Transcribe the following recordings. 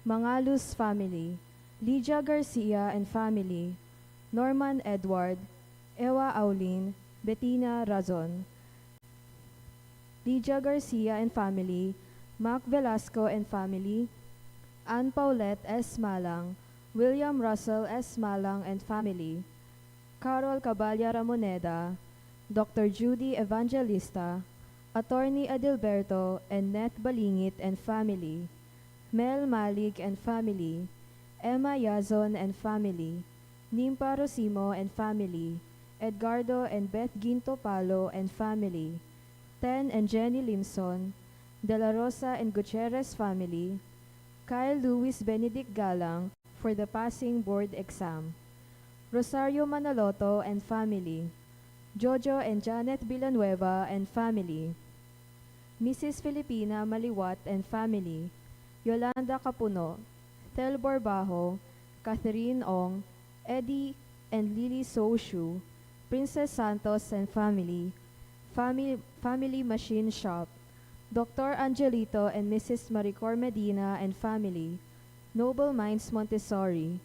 Mangalus family, Lydia Garcia and family, Norman Edward, Ewa Aulin, Bettina Razon. Lydia Garcia and family, Mac Velasco and family, Ann Paulette S. Malang, William Russell S. Malang and family, Carol Caballa Ramoneda, Dr. Judy Evangelista, Attorney Adilberto and Net Balingit and family, Mel Malik and family, Emma Yazon and family, Nimpa Rosimo and family, Edgardo and Beth Ginto Palo and family, Ten and Jenny Limson, De La Rosa and Gutierrez family, Kyle Luis Benedict Galang for the passing board exam, Rosario Manaloto and family, Jojo and Janet Villanueva and family, Mrs. Filipina Maliwat and family, Yolanda Capuno, Tel Borbajo, Catherine Ong, Eddie and Lily Soshu, Princess Santos and family Machine Shop, Dr. Angelito and Mrs. Maricor Medina and family, Noble Minds Montessori,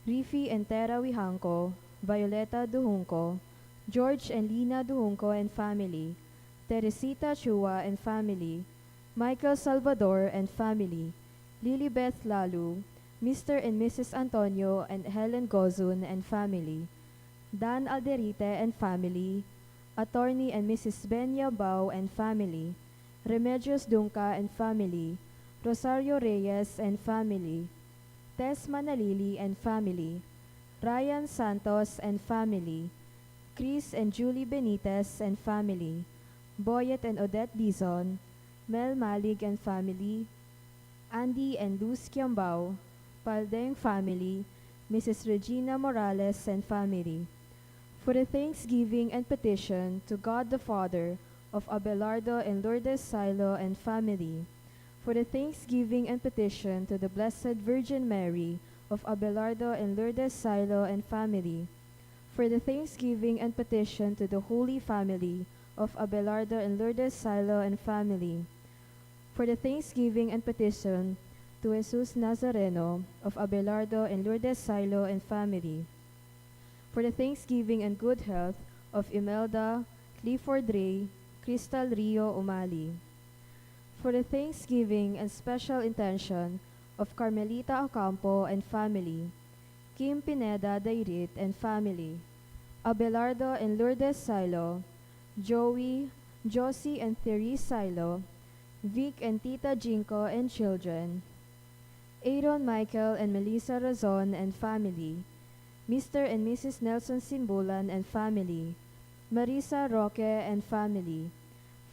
Rifi and Tera Wihanco, Violeta Duhunco, George and Lina Duhunco and family, Teresita Chua and family, Michael Salvador and family, Lilibeth Lalu, Mr. and Mrs. Antonio and Helen Gozun and family, Dan Alderite and family, Attorney and Mrs. Benya Bao and family, Remedios Dunca and family, Rosario Reyes and family, Tess Manalili and family, Ryan Santos and family, Chris and Julie Benitez and family, Boyet and Odette Dizon, Mel Malig and family, Andy and Luz Kiambao, Paldeng family, Mrs. Regina Morales and family, for the thanksgiving and petition to God the Father of Abelardo and Lourdes Silo and family, for the thanksgiving and petition to the Blessed Virgin Mary of Abelardo and Lourdes Silo and family, for the thanksgiving and petition to the Holy Family of Abelardo and Lourdes Silo and family, for the thanksgiving and petition to Jesus Nazareno of Abelardo and Lourdes Silo and family, for the thanksgiving and good health of Imelda, Clifford Ray, Crystal Rio Umali, for the thanksgiving and special intention of Carmelita Ocampo and family, Kim Pineda Dairit and family, Abelardo and Lourdes Silo, Joey, Josie and Therese Silo, Vic and Tita Jinko and children, Aaron Michael and Melissa Razon and family, Mr. and Mrs. Nelson Simbulan and family, Marisa Roque and family,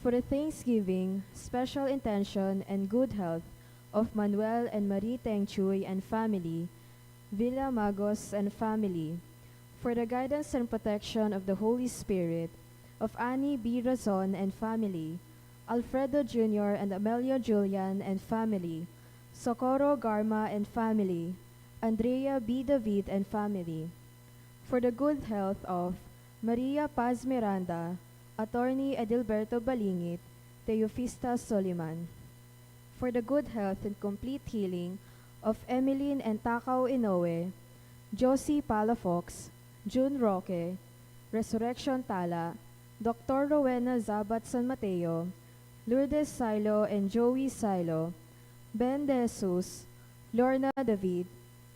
for the thanksgiving, special intention, and good health of Manuel and Marie Tengchuy and family, Villa Magos and family, for the guidance and protection of the Holy Spirit, of Annie B. Razon and family, Alfredo Jr. and Amelia Julian and family, Socorro Garma and family, Andrea B. David and family, for the good health of Maria Paz Miranda, Attorney Adilberto Balingit, Teofista Soliman, for the good health and complete healing of Emeline and Takaw Inoue, Josie Palafox, June Roque, Resurrection Tala, Dr. Rowena Zabat San Mateo, Lourdes Silo and Joey Silo, Ben De Jesus, Lorna David,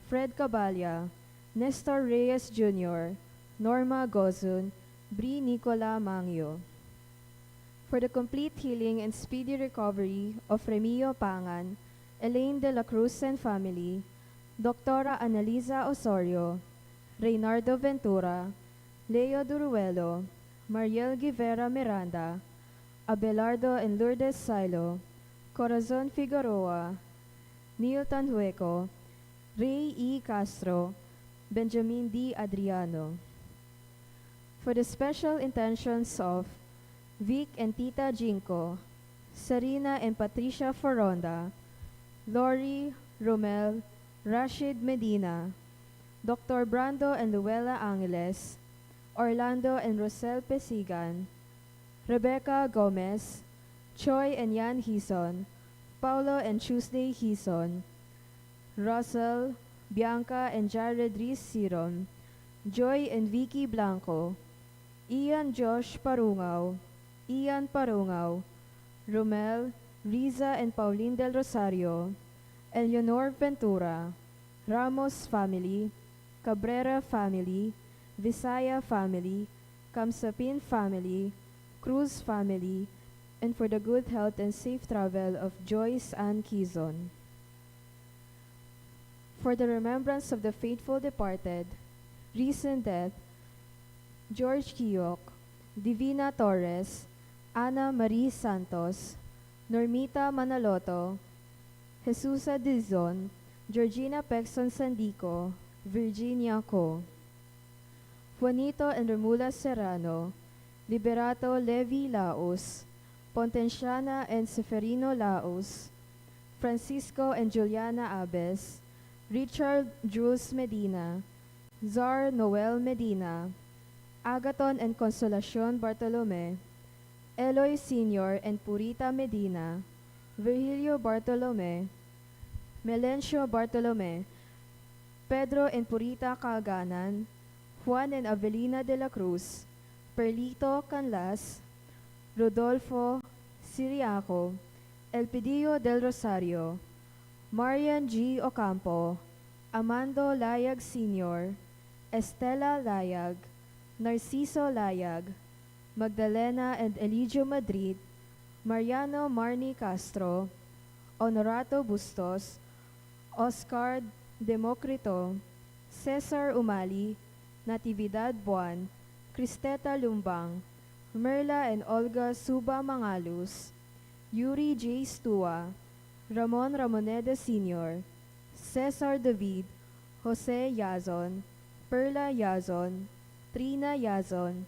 Fred Caballa, Nestor Reyes Jr., Norma Gozun, Bri Nicola Mangyo, for the complete healing and speedy recovery of Remio Pangan, Elaine de la Cruz and family, Dr. Analiza Osorio, Reynardo Ventura, Leo Duruelo, Mariel Guevara Miranda, Abelardo and Lourdes Silo, Corazon Figueroa, Neil Tanhueco, Ray E. Castro, Benjamin D. Adriano, for the special intentions of Vic and Tita Jinko, Sarina and Patricia Foronda, Lori, Romel, Rashid Medina, Dr. Brando and Luella Angeles, Orlando and Rosel Pesigan, Rebecca Gomez, Choi and Yan Hison, Paulo and Tuesday Hison, Russell, Bianca and Jared Reese Siron, Joy and Vicky Blanco, Ian Josh Parungaw, Ian Parungaw, Romel, Riza and Pauline Del Rosario, Eleanor Ventura, Ramos family, Cabrera family, Visaya family, Kamsapin family, Cruz family, and for the good health and safe travel of Joyce Ann Quizon. For the remembrance of the faithful departed, recent death, George Kiyok, Divina Torres, Ana Marie Santos, Normita Manaloto, Jesusa Dizon, Georgina Pexon Sandico, Virginia Co. Juanito and Romula Serrano, Liberato Levi Laos, Pontenciana and Seferino Laos, Francisco and Juliana Abes, Richard Jules Medina, Zar Noel Medina, Agaton and Consolacion Bartolome, Eloy Sr. and Purita Medina, Virgilio Bartolome, Melencio Bartolome, Pedro and Purita Kaaganan, Juan and Avelina de la Cruz, Perlito Canlas, Rodolfo Siriaco, Elpidio del Rosario, Marian G. Ocampo, Amando Layag Sr., Estela Layag, Narciso Layag, Magdalena and Eligio Madrid, Mariano Marni Castro, Honorato Bustos, Oscar Democrito, Cesar Umali, Natividad Buan, Cristeta Lumbang, Merla and Olga Suba Mangalus, Yuri J. Stua, Ramon Ramoneda Sr., Cesar David, Jose Yazon, Perla Yazon, Trina Yazon,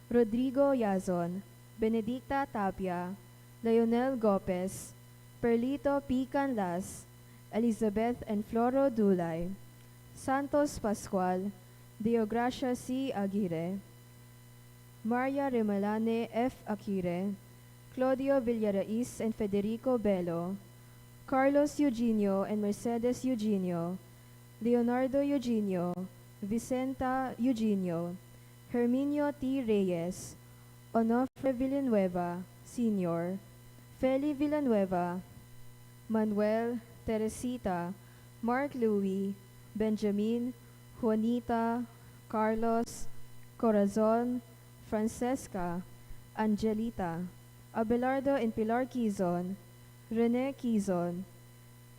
Rodrigo Yazon, Benedicta Tapia, Leonel Gopez, Perlito P. Canlas, Elizabeth and Floro Dulay, Santos Pascual, Deogracia C. Aguirre, Maria Remalane F. Akire, Claudio Villarais and Federico Bello, Carlos Eugenio and Mercedes Eugenio, Leonardo Eugenio, Vicenta Eugenio, Herminio T. Reyes, Onofre Villanueva, Sr., Feli Villanueva, Manuel, Teresita, Mark Louis, Benjamin, Juanita, Carlos, Corazon, Francesca, Angelita, Abelardo and Pilar Quizon, Rene Quizon,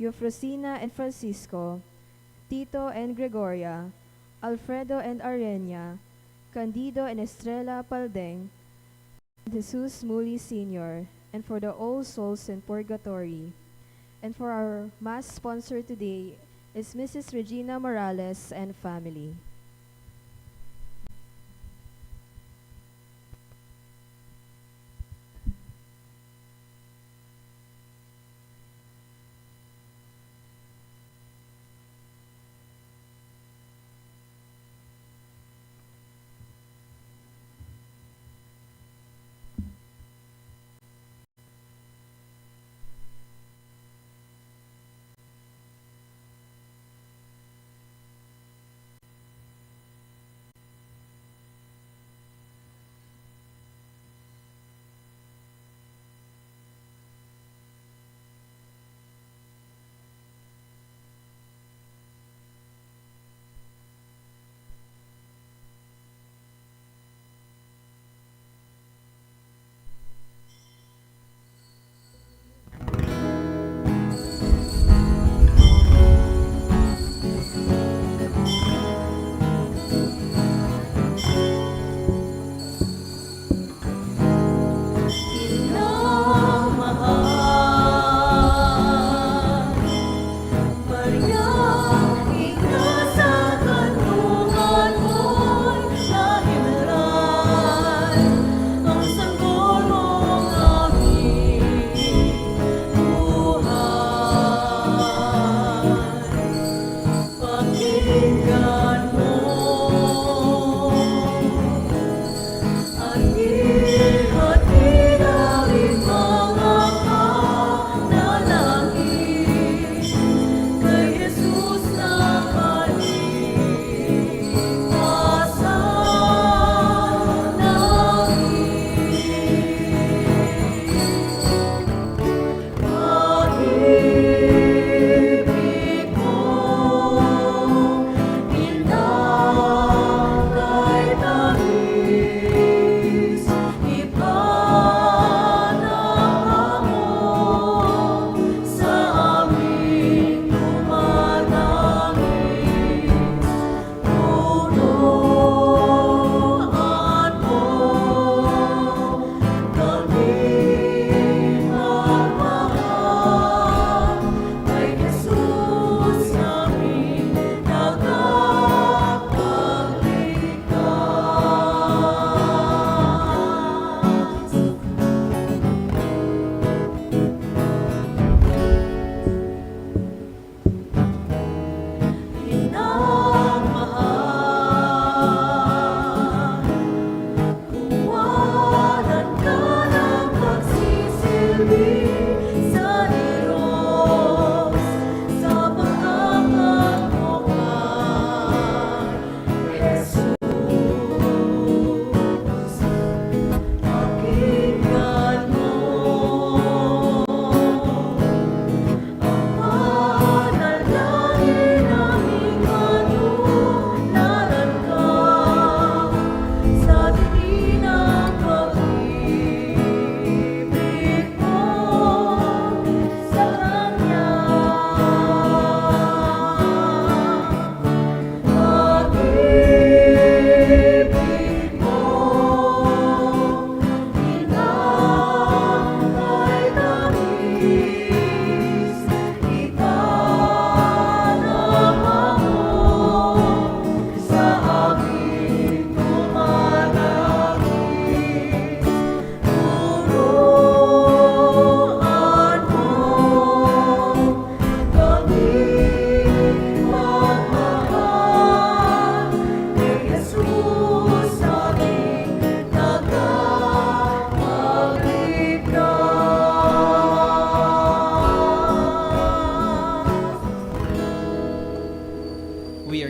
Eufrosina and Francisco, Tito and Gregoria, Alfredo and Arenia, Candido and Estrella Paldeng, and Jesus Muli Sr., and for the All Souls in Purgatory. And for our Mass sponsor today is Mrs. Regina Morales and family.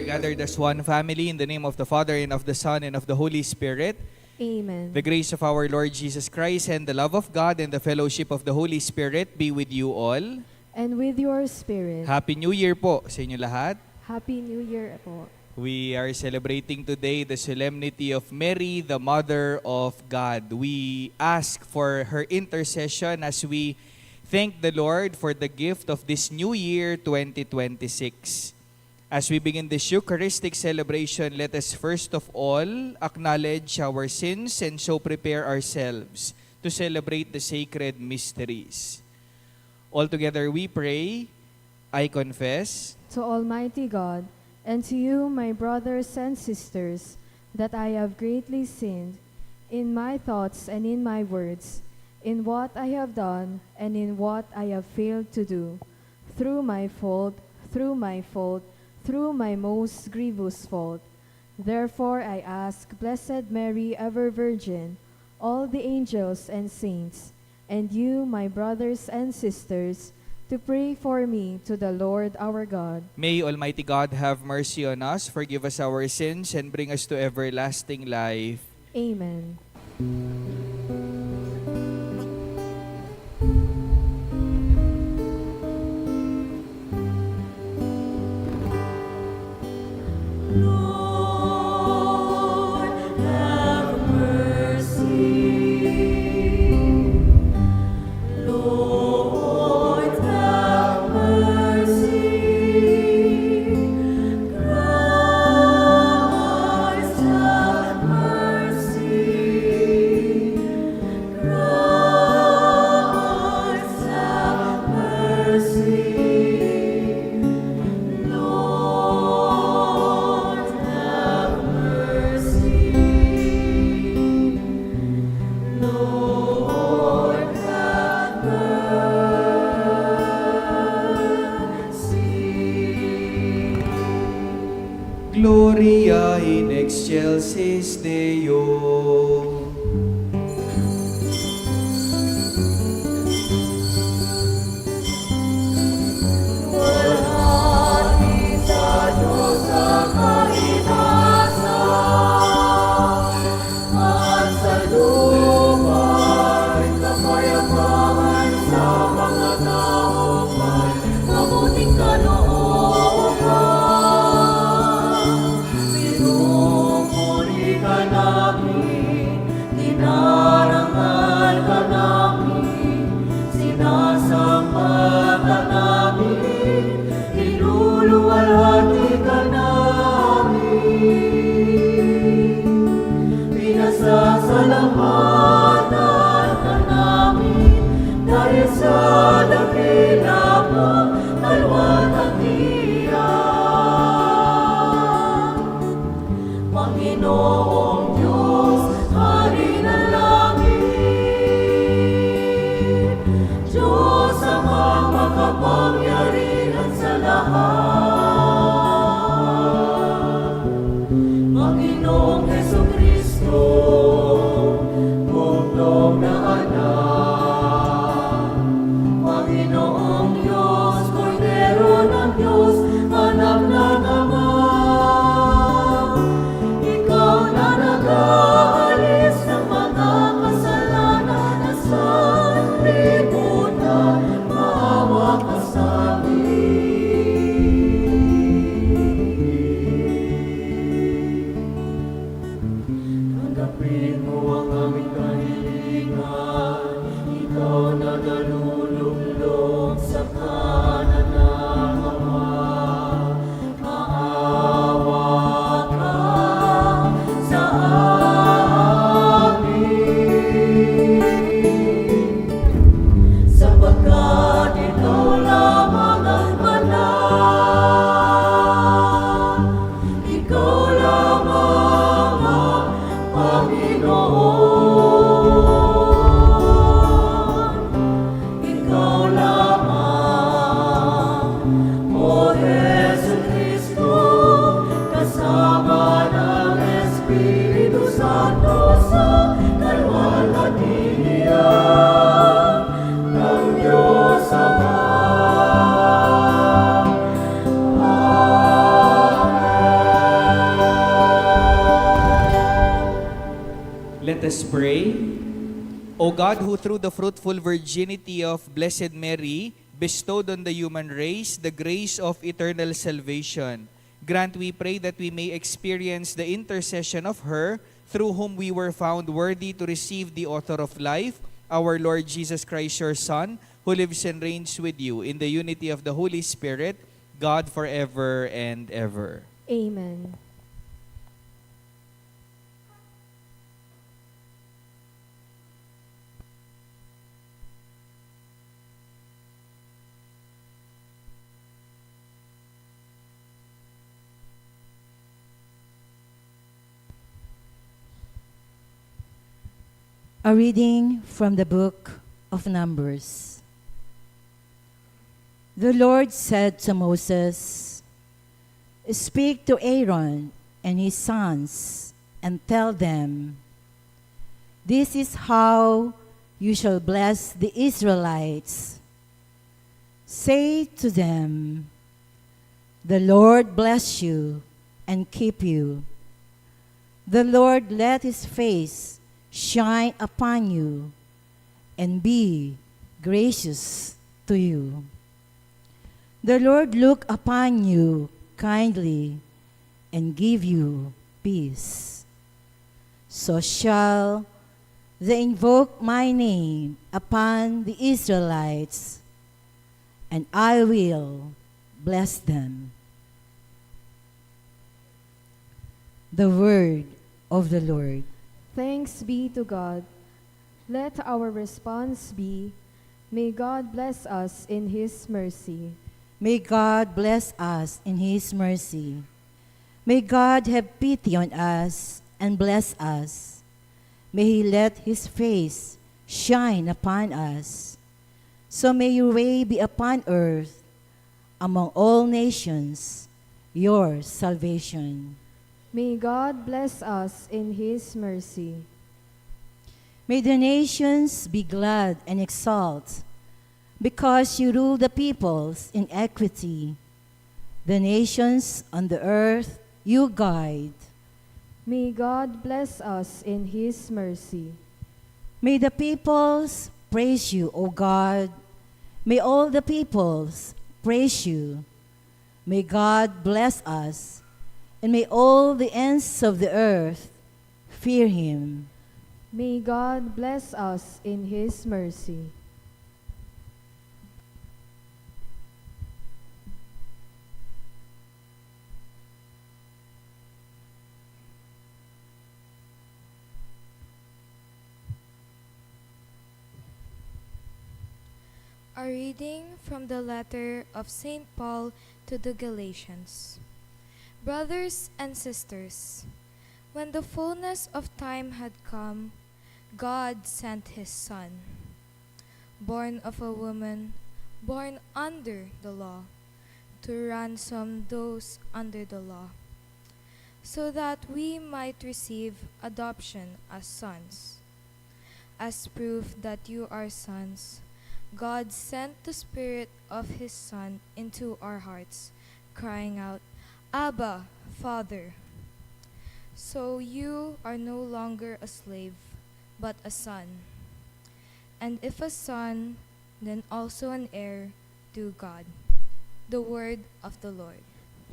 gathered as one family in the name of the Father, and of the Son, and of the Holy Spirit. Amen. The grace of our Lord Jesus Christ and the love of God and the fellowship of the Holy Spirit be with you all. And with your spirit. Happy New Year po sa inyo lahat. Happy New Year po. We are celebrating today the solemnity of Mary, the Mother of God. We ask for her intercession as we thank the Lord for the gift of this new year 2026. As we begin this Eucharistic celebration, let us first of all acknowledge our sins and so prepare ourselves to celebrate the sacred mysteries. Altogether we pray, I confess To Almighty God, and to you, my brothers and sisters, that I have greatly sinned in my thoughts and in my words, in what I have done and in what I have failed to do, through my fault, through my most grievous fault. Therefore I ask Blessed Mary, ever Virgin, all the angels and saints, and you, my brothers and sisters, to pray for me to the Lord our God. May Almighty God have mercy on us, forgive us our sins, and bring us to everlasting life. Amen. Lord, have mercy. Lord, have mercy. Christ, have mercy. Christ, have mercy. Lord, have mercy. Lord, have mercy. Gloria in excelsis Deo. Walhati sa Diyos ang kaligtasan, at sa lupa kapayapaan sa mga taong may mabuting kalooban. Pinupuri ka namin, dinarangal ka namin, sinasamba ka namin, niluluwalhati ka namin. Pinasasalamatan ka namin dahil sa dakila mo, kalwat at us pray. O God, who through the fruitful virginity of Blessed Mary bestowed on the human race the grace of eternal salvation, grant, we pray, that we may experience the intercession of her, through whom we were found worthy to receive the author of life, our Lord Jesus Christ, your Son, who lives and reigns with you in the unity of the Holy Spirit, God forever and ever. Amen. A reading from the book of Numbers. The Lord said to Moses, "Speak to Aaron and his sons and tell them, 'This is how you shall bless the Israelites. Say to them, the Lord bless you and keep you. The Lord let his face shine upon you and be gracious to you. The Lord look upon you kindly and give you peace. So shall they invoke my name upon the Israelites, and I will bless them." The word of the Lord. Thanks be to God. Let our response be, may God bless us in His mercy. May God bless us in His mercy. May God have pity on us and bless us. May He let His face shine upon us. So may your way be upon earth, among all nations, your salvation. May God bless us in His mercy. May the nations be glad and exult, because you rule the peoples in equity. The nations on the earth you guide. May God bless us in His mercy. May the peoples praise you, O God. May all the peoples praise you. May God bless us, and may all the ends of the earth fear Him. May God bless us in His mercy. A reading from the letter of St. Paul to the Galatians. Brothers and sisters, when the fullness of time had come, God sent His Son, born of a woman, born under the law, to ransom those under the law, so that we might receive adoption as sons. As proof that you are sons, God sent the Spirit of His Son into our hearts, crying out, "Abba, Father." So you are no longer a slave, but a son. And if a son, then also an heir to God. The word of the Lord.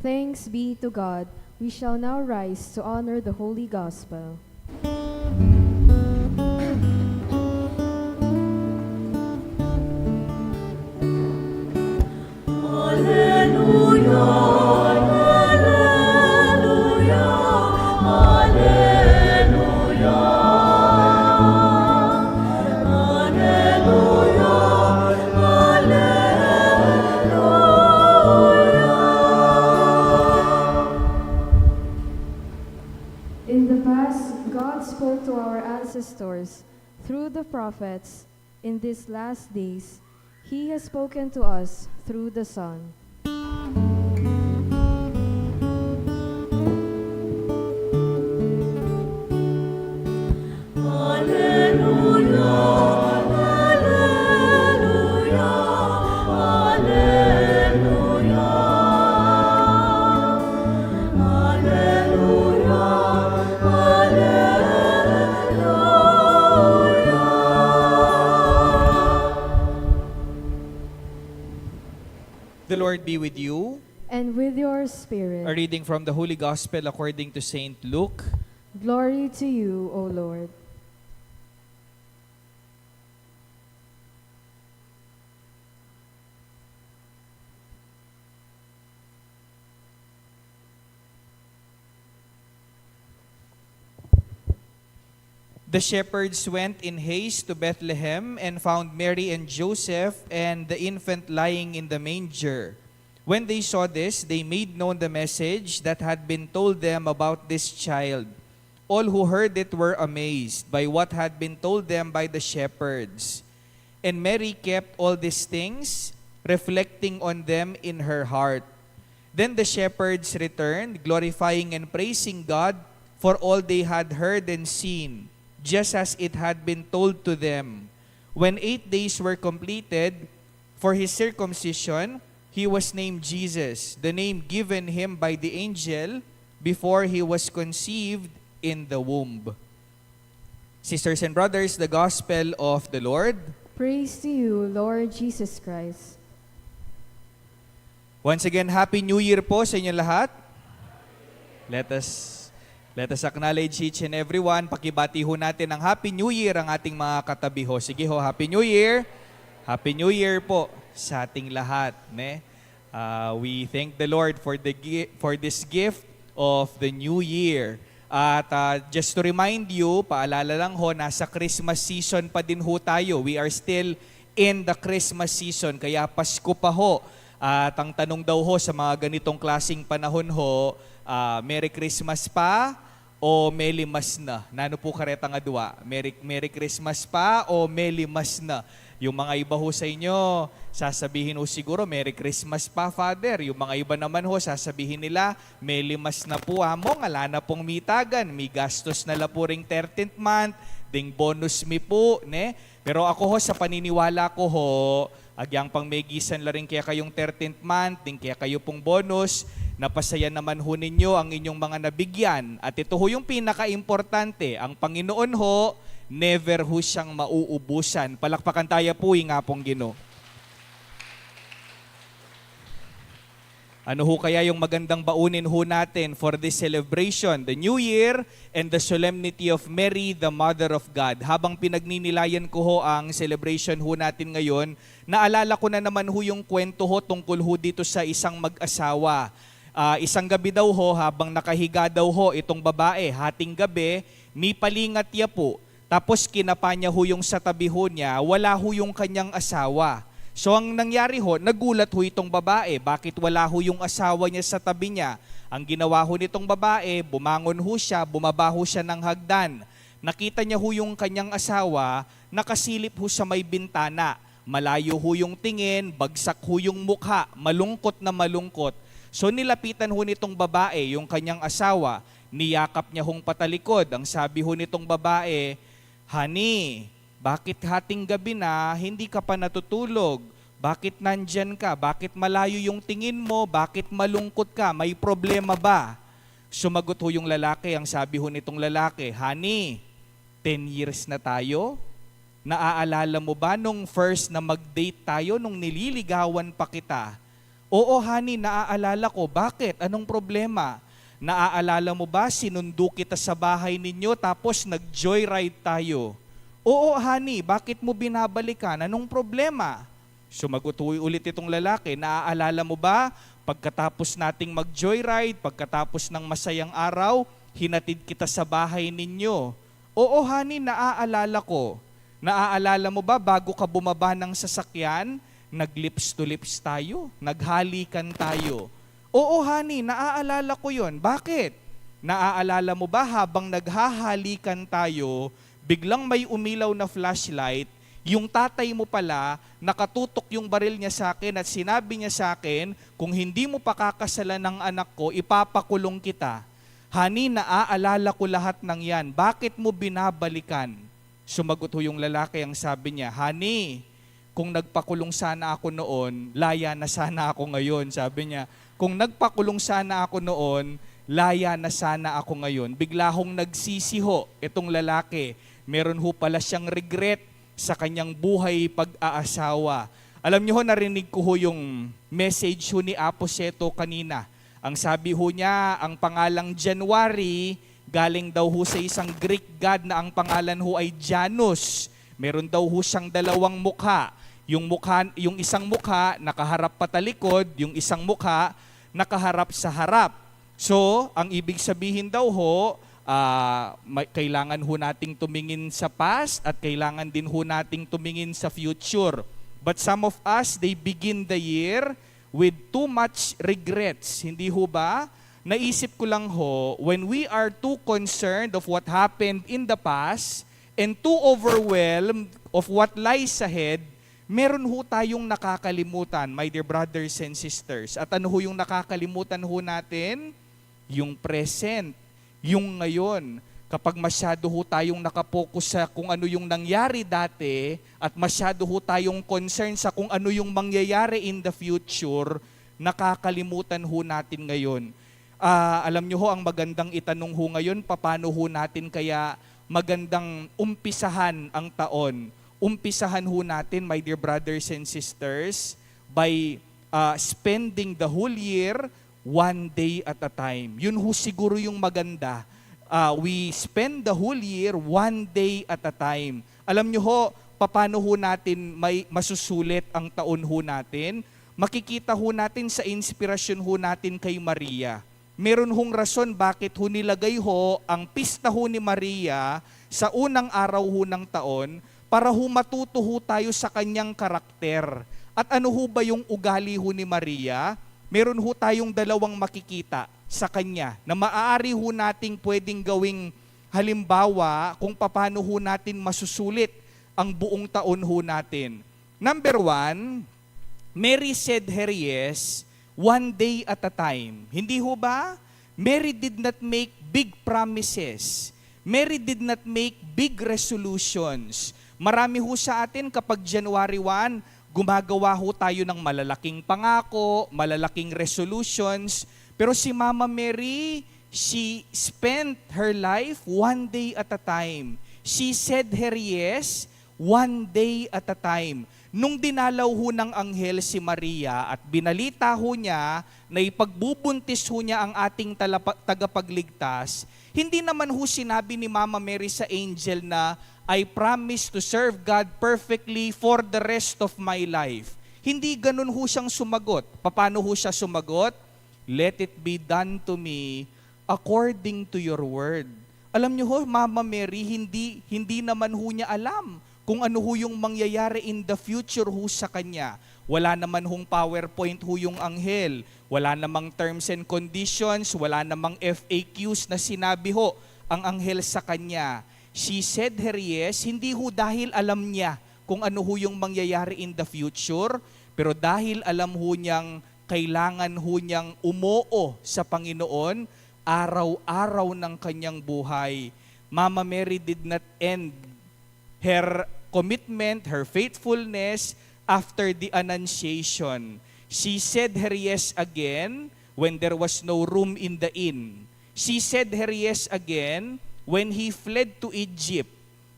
Thanks be to God. We shall now rise to honor the Holy Gospel. In the past, God spoke to our ancestors through the prophets. In these last days, He has spoken to us through the Son. Alleluia, alleluia, alleluia. be with you. And with your A spirit. reading from the Holy Gospel according to Saint Luke. Glory to you, O Lord. The shepherds went in haste to Bethlehem and found Mary and Joseph and the infant lying in the manger. When they saw this, they made known the message that had been told them about this child. All who heard it were amazed by what had been told them by the shepherds. And Mary kept all these things, reflecting on them in her heart. Then the shepherds returned, glorifying and praising God for all they had heard and seen, just as it had been told to them. When 8 days were completed for his circumcision, he was named Jesus, the name given him by the angel before he was conceived in the womb. Sisters and brothers, the Gospel of the Lord. Praise to you, Lord Jesus Christ. Once again, Happy New Year po sa inyong lahat. Let us acknowledge each and everyone. Pakibati ho natin ng Happy New Year ang ating mga katabi ho. Sige ho, Happy New Year. Happy New Year po sa ating lahat. We thank the Lord for this gift of the New Year. At just to remind you, paalala lang ho, nasa Christmas season pa din ho tayo. We are still in the Christmas season, kaya Pasko pa ho. At ang tanong daw ho sa mga ganitong klaseng panahon ho, Merry Christmas pa o Melimas na? Nano po kareta nga dua? Merry Christmas pa o Melimas na? Yung mga iba ho sa inyo, sasabihin ho siguro, Merry Christmas pa, Father. Yung mga iba naman ho, sasabihin nila, Melimas na po amo, ngala na pong mitagan, may gastos na la po ring 13th month, ding bonus mi po, ne? Pero ako ho, sa paniniwala ko ho, agyang pang may gisan la rin kaya kayong 13th month, ding kaya kayo pong bonus, napasaya naman ho ninyo ang inyong mga nabigyan. At ito ho yung pinaka-importante, ang Panginoon ho, never ho siyang mauubusan. Palakpakan tayo po nga pong Ginoo. Ano ho kaya yung magandang baunin ho natin for this celebration, the New Year and the solemnity of Mary, the Mother of God? Habang pinagninilayan ko ho ang celebration ho natin ngayon, naalala ko na naman ho yung kwento ho tungkol ho dito sa isang mag-asawa. Isang gabi daw ho, habang nakahiga daw ho itong babae, hating gabi, may palingat niya po. Tapos kinapa niya ho yung sa tabi ho niya, wala ho yung kanyang asawa. So ang nangyari ho, nagulat ho itong babae, bakit wala ho yung asawa niya sa tabi niya. Ang ginawa ho nitong babae, bumangon ho siya, bumaba ho siya ng hagdan. Nakita niya ho yung kanyang asawa, nakasilip ho sa may bintana. Malayo ho yung tingin, bagsak ho yung mukha, malungkot na malungkot. So nilapitan ho nitong babae, yung kanyang asawa, niyakap niya hong patalikod. Ang sabi ho nitong babae, Honey, bakit hating gabi na hindi ka pa natutulog? Bakit nandyan ka? Bakit malayo yung tingin mo? Bakit malungkot ka? May problema ba? Sumagot ho yung lalaki, ang sabi ho nitong lalaki, Honey, 10 years na tayo? Naaalala mo ba nung first na mag-date tayo, nung nililigawan pa kita? Oo, honey, naaalala ko. Bakit? Anong problema? Naaalala mo ba, sinundo kita sa bahay ninyo tapos nag-joyride tayo? Oo, honey, bakit mo binabalikan? Anong problema? Sumagot ulit itong lalaki, naaalala mo ba, pagkatapos nating mag-joyride, pagkatapos ng masayang araw, hinatid kita sa bahay ninyo. Oo, honey, naaalala ko. Naaalala mo ba, bago ka bumaba ng sasakyan, nag-lips to lips tayo, naghalikan tayo. Oo, honey, naaalala ko yon. Bakit? Naaalala mo ba habang naghahalikan tayo, biglang may umilaw na flashlight, yung tatay mo pala, nakatutok yung baril niya sa akin at sinabi niya sa akin, kung hindi mo pakakasalan ng anak ko, ipapakulong kita. Honey, naaalala ko lahat ng yan. Bakit mo binabalikan? Sumagot ho yung lalaki, ang sabi niya, Honey, kung nagpakulong sana ako noon, laya na sana ako ngayon. Sabi niya, kung nagpakulong sana ako noon, laya na sana ako ngayon. Bigla hong nagsisiho itong lalaki. Meron ho pala siyang regret sa kanyang buhay pag-aasawa. Alam niyo ho, narinig ko ho yung message ho ni Apo Seto kanina. Ang sabi ho niya, ang pangalang January, galing daw ho sa isang Greek god na ang pangalan ho ay Janus. Meron daw ho siyang dalawang mukha. Yung isang mukha nakaharap patalikod, yung isang mukha nakaharap sa harap. So, ang ibig sabihin daw ho, kailangan ho nating tumingin sa past at kailangan din ho nating tumingin sa future. But some of us, they begin the year with too much regrets. Hindi ho ba? Naisip ko lang ho, when we are too concerned of what happened in the past and too overwhelmed of what lies ahead, meron ho tayong nakakalimutan, my dear brothers and sisters. At ano ho yung nakakalimutan ho natin? Yung present, yung ngayon. Kapag masyado ho tayong nakapokus sa kung ano yung nangyari dati at masyado ho tayong concern sa kung ano yung mangyayari in the future, nakakalimutan ho natin ngayon. Alam nyo ho, ang magandang itanong ho ngayon, paano ho natin kaya magandang umpisahan ang taon? Umpisahan ho natin, my dear brothers and sisters, by spending the whole year one day at a time. Yun ho siguro yung maganda. We spend the whole year one day at a time. Alam nyo ho, paano ho natin may masusulit ang taon ho natin? Makikita ho natin sa inspirasyon ho natin kay Maria. Meron hong rason bakit ho nilagay ho ang pista ho ni Maria sa unang araw ho ng taon para ho matuto ho tayo sa kanyang karakter. At ano ho ba yung ugali ho ni Maria? Meron ho tayong dalawang makikita sa kanya na maaari ho nating pwedeng gawing halimbawa kung paano ho natin masusulit ang buong taon ho natin. Number 1, Mary said her yes one day at a time. Hindi ho ba? Mary did not make big promises. Mary did not make big resolutions. Marami ho sa atin kapag January 1, gumagawa ho tayo ng malalaking pangako, malalaking resolutions. Pero si Mama Mary, she spent her life one day at a time. She said her yes one day at a time. Nung dinalaw ho ng anghel si Maria at binalita ho niya na ipagbubuntis ho niya ang ating tagapagligtas, hindi naman ho sinabi ni Mama Mary sa angel na, I promise to serve God perfectly for the rest of my life. Hindi ganun ho siyang sumagot. Paano ho siya sumagot? Let it be done to me according to your word. Alam niyo ho, Mama Mary, hindi naman ho niya alam kung ano ho yung mangyayari in the future ho sa kanya. Wala naman hong PowerPoint ho yung anghel. Wala namang terms and conditions, wala namang FAQs na sinabi ho ang anghel sa kanya. She said her yes, hindi ho dahil alam niya kung ano ho yung mangyayari in the future, pero dahil alam ho niyang kailangan ho niyang umoo sa Panginoon araw-araw ng kanyang buhay. Mama Mary did not end her commitment, her faithfulness after the Annunciation. She said her yes again when there was no room in the inn. She said her yes again when he fled to Egypt.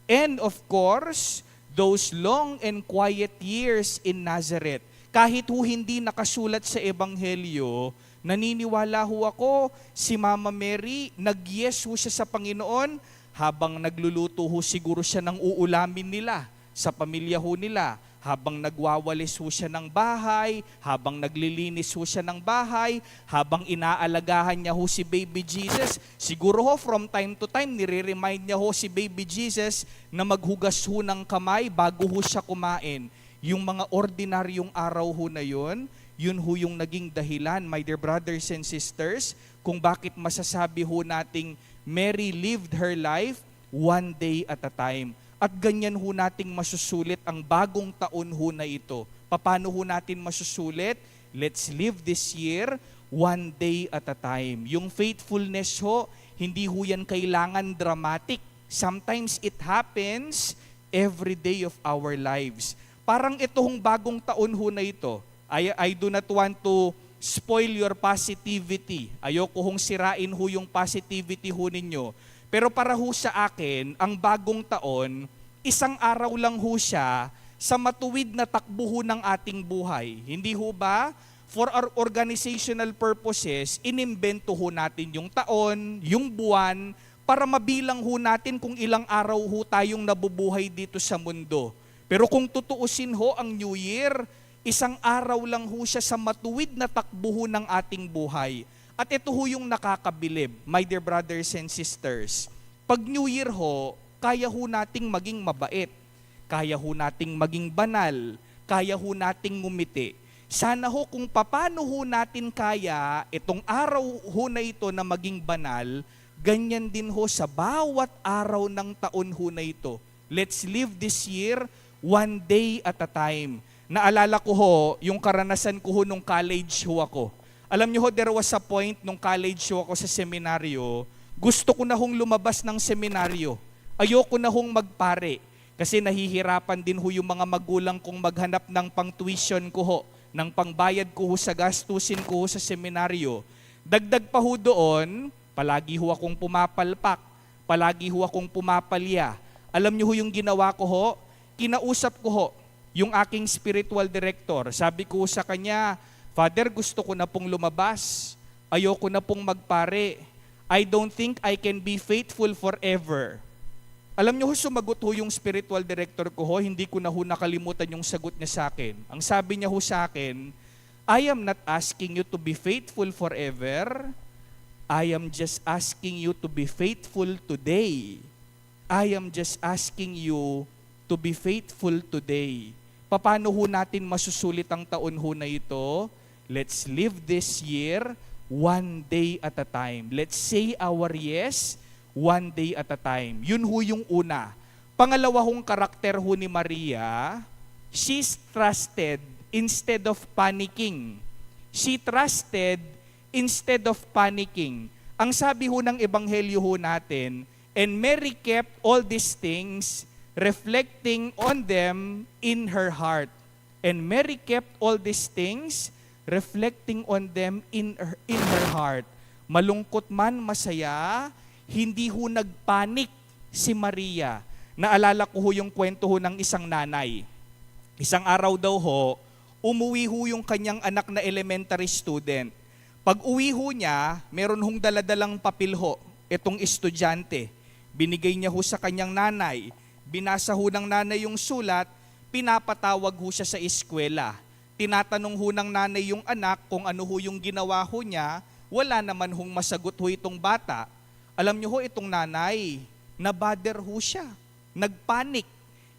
And of course, those long and quiet years in Nazareth. Kahit ho hindi nakasulat sa Ebanghelyo, naniniwala ho ako, si Mama Mary, nag-yes ho siya sa Panginoon habang nagluluto ho siguro siya ng uulamin nila sa pamilya ho nila. Habang nagwawalis ho siya ng bahay, habang naglilinis ho siya ng bahay, habang inaalagahan niya ho si Baby Jesus, siguro ho from time to time, nire-remind niya ho si Baby Jesus na maghugas ho ng kamay bago ho siya kumain. Yung mga ordinaryong araw ho na yun ho yung naging dahilan, my dear brothers and sisters, kung bakit masasabi ho nating Mary lived her life one day at a time. At ganyan ho nating masusulit ang bagong taon ho na ito. Paano ho natin masusulit? Let's live this year one day at a time. Yung faithfulness ho, hindi ho yan kailangan dramatic. Sometimes it happens every day of our lives. Parang itong bagong taon ho na ito, I do not want to spoil your positivity. Ayoko hong sirain ho yung positivity ho ninyo. Pero para ho sa akin, ang bagong taon, isang araw lang ho siya sa matuwid na takbo ho ng ating buhay. Hindi ho ba? For our organizational purposes, inimbento ho natin yung taon, yung buwan, para mabilang ho natin kung ilang araw ho tayong nabubuhay dito sa mundo. Pero kung tutuusin ho ang New Year, isang araw lang ho siya sa matuwid na takbo ho ng ating buhay. At ito ho yung nakakabilib, my dear brothers and sisters. Pag New Year ho, kaya ho nating maging mabait, kaya ho nating maging banal, kaya ho nating ngumiti. Sana ho kung paano ho natin kaya itong araw ho na ito na maging banal, ganyan din ho sa bawat araw ng taon ho na ito. Let's live this year one day at a time. Naalala ko ho, yung karanasan ko ho nung college ho ako. Alam niyo ho, there was a point nung college ho ako sa seminaryo, gusto ko na hong lumabas ng seminaryo. Ayoko na hong magpare. Kasi nahihirapan din ho yung mga magulang kong maghanap ng pang-tuition ko ho, ng pangbayad ko ho sa gastusin ko ho sa seminaryo. Dagdag pa ho doon, palagi ho akong pumapalpak, palagi ho akong pumapalya. Alam niyo ho yung ginawa ko ho? Kinausap ko ho yung aking spiritual director. Sabi ko sa kanya, Father, gusto ko na pong lumabas. Ayoko na pong magpare. I don't think I can be faithful forever. Alam niyo ho, sumagot ho yung spiritual director ko ho, hindi ko na ho nakalimutan yung sagot niya sa akin. Ang sabi niya ho sa akin, I am not asking you to be faithful forever. I am just asking you to be faithful today. I am just asking you to be faithful today. Paano ho natin masusulit ang taon ho na ito? Let's live this year one day at a time. Let's say our yes one day at a time. Yun ho yung una. Pangalawa hong karakter ho ni Maria, she's trusted instead of panicking. She trusted instead of panicking. Ang sabi ho ng ebanghelyo ho natin, and Mary kept all these things, reflecting on them in her heart. And Mary kept all these things, reflecting on them in her heart. Malungkot man, masaya, hindi ho nagpanik si Maria. Naalala ko ho yung kwento ho ng isang nanay. Isang araw daw ho, umuwi ho yung kanyang anak na elementary student. Pag uwi ho niya, meron hong daladalang papel ho, itong estudyante. Binigay niya ho sa kanyang nanay. Binasa ho ng nanay yung sulat, pinapatawag ho siya sa eskwela. Tinatanong ho ng nanay yung anak kung ano ho yung ginawa ho niya, wala naman hong masagot ho itong bata. Alam niyo ho, itong nanay, nabader ho siya, nagpanik,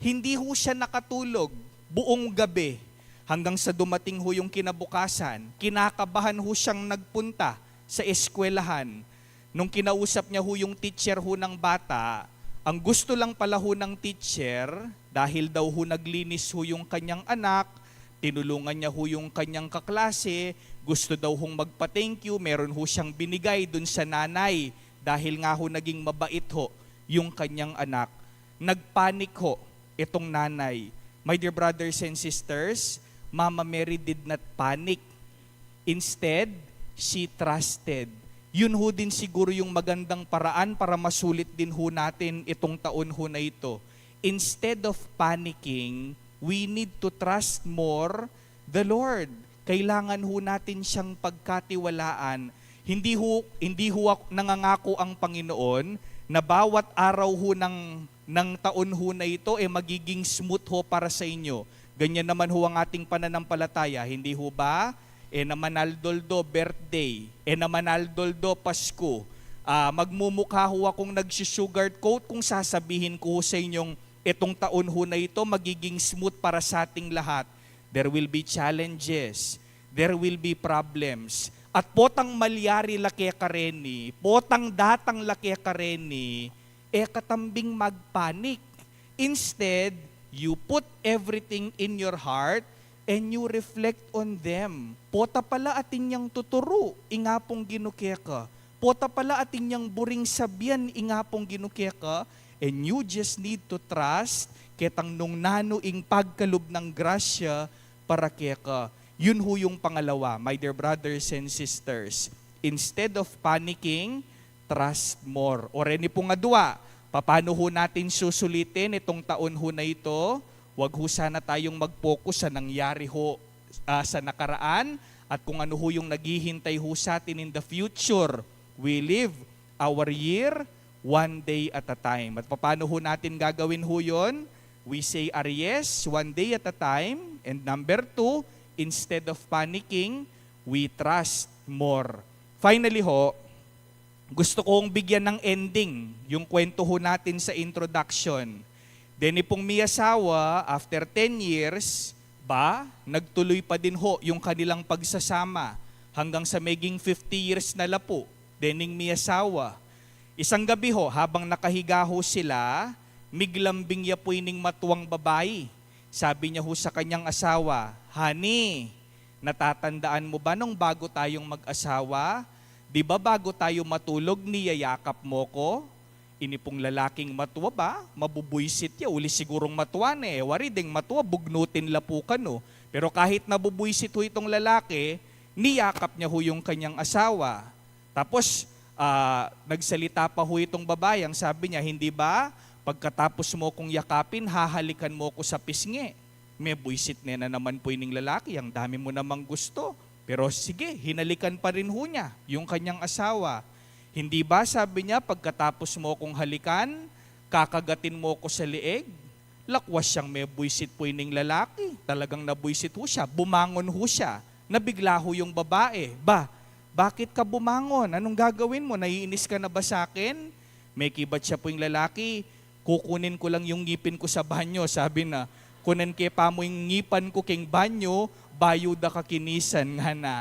hindi ho siya nakatulog buong gabi. Hanggang sa dumating ho yung kinabukasan, kinakabahan ho siyang nagpunta sa eskwelahan. Nung kinausap niya ho yung teacher ho ng bata, ang gusto lang pala ho ng teacher, dahil daw ho naglinis ho yung kanyang anak, tinulungan niya ho yung kanyang kaklase, gusto daw hong magpa-thank you, meron ho siyang binigay dun sa nanay, dahil nga ho naging mabait ho yung kanyang anak. Nagpanik ho itong nanay. My dear brothers and sisters, Mama Mary did not panic. Instead, she trusted. Yun ho din siguro yung magandang paraan para masulit din ho natin itong taon ho na ito. Instead of panicking, we need to trust more the Lord. Kailangan ho natin siyang pagkatiwalaan. Hindi ho nangangako ang Panginoon na bawat araw ho ng taon ho na ito magiging smooth ho para sa inyo. Ganyan naman ho ang ating pananampalataya, hindi ho ba? Namanaldoldo birthday, namanaldoldo Pasko. Magmumukha ho akong nagsusugar coat kung sasabihin ko ho sa inyong itong taon ho na ito magiging smooth para sa ating lahat. There will be challenges, there will be problems. At potang malyari laki kareni, potang datang laki kareni, katambing magpanik. Instead, you put everything in your heart and you reflect on them. Pota pala atin yang tuturo, ingapong ginukeka. Pota pala atin yang buring sabyan, ingapong ginukeka. And you just need to trust ketang nung nanuing pagkalub ng grasya para keka. Yun ho yung pangalawa, my dear brothers and sisters. Instead of panicking, trust more. O rin po nga dua, paano ho natin susulitin itong taon ho na ito? Huwag ho sana tayong mag-focus sa nangyari ho sa nakaraan at kung ano ho yung naghihintay ho sa atin in the future. We live our year one day at a time. At paano ho natin gagawin ho yun? We say our yes, one day at a time. And number 2, instead of panicking, we trust more. Finally ho, gusto kong bigyan ng ending yung kwento ho natin sa introduction. Deni pong may asawa, after 10 years, nagtuloy pa din ho yung kanilang pagsasama hanggang sa maging 50 years na lapo. Dening may asawa. Isang gabi ho, habang nakahiga ho sila, miglambing ya po ining matuwang babae. Sabi niya ho sa kanyang asawa, "Honey, natatandaan mo ba nung bago tayong mag-asawa? Di ba bago tayo matulog, niyayakap mo ko?" Ini pong lalaking matuwa ba? Mabubuisit ya, uli sigurong matuwa na eh. Wari ding matuwa, bugnutin lapukan no. Pero kahit nabubuisit ho itong lalaki, niyakap niya ho yung kanyang asawa. Tapos, nagsalita pa ho itong babae, ang sabi niya, "Hindi ba, pagkatapos mo kong yakapin, hahalikan mo ko sa pisngi?" May buisit na naman po ining lalaki, ang dami mo namang gusto. Pero sige, hinalikan pa rin ho niya yung kanyang asawa. "Hindi ba," sabi niya, "pagkatapos mo kong halikan, kakagatin mo ko sa lieg?" Lakwas siyang may buisit po ining lalaki. Talagang nabuisit ho siya, bumangon ho siya. Nabigla ho yung babae, "Bakit ka bumangon? Anong gagawin mo? Naiinis ka na ba sa akin?" May kibat siya po yung lalaki, "Kukunin ko lang yung ngipin ko sa banyo." Sabi na, "Kunan kay pa mo yung ngipan ko king banyo, bayuda ka kinisan nga na."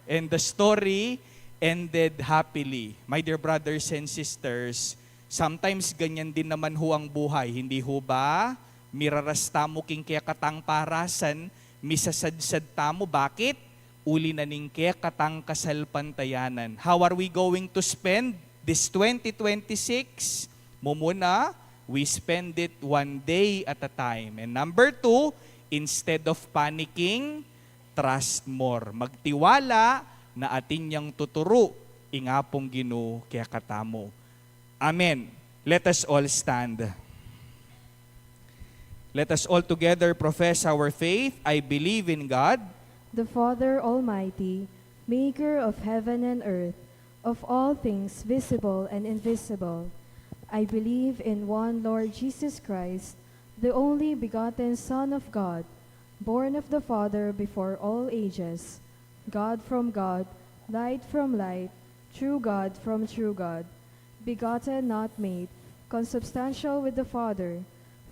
And the story ended happily. My dear brothers and sisters, sometimes ganyan din naman ho ang buhay. Hindi ho ba? Mirarasta mo king kaya katang parasan, misasadsad tamo. Bakit? Uli na ning kaya katang kasal pantayanan. How are we going to spend this 2026? Muna, we spend it one day at a time. And number 2, instead of panicking, trust more. Magtiwala na atin niyang tuturo, ingapong Ginoo kaya katamo. Amen. Let us all stand. Let us all together profess our faith. I believe in God, the Father Almighty, maker of heaven and earth, of all things visible and invisible. I believe in one Lord Jesus Christ, the only begotten Son of God, born of the Father before all ages, God from God, light from light, true God from true God, begotten, not made, consubstantial with the Father.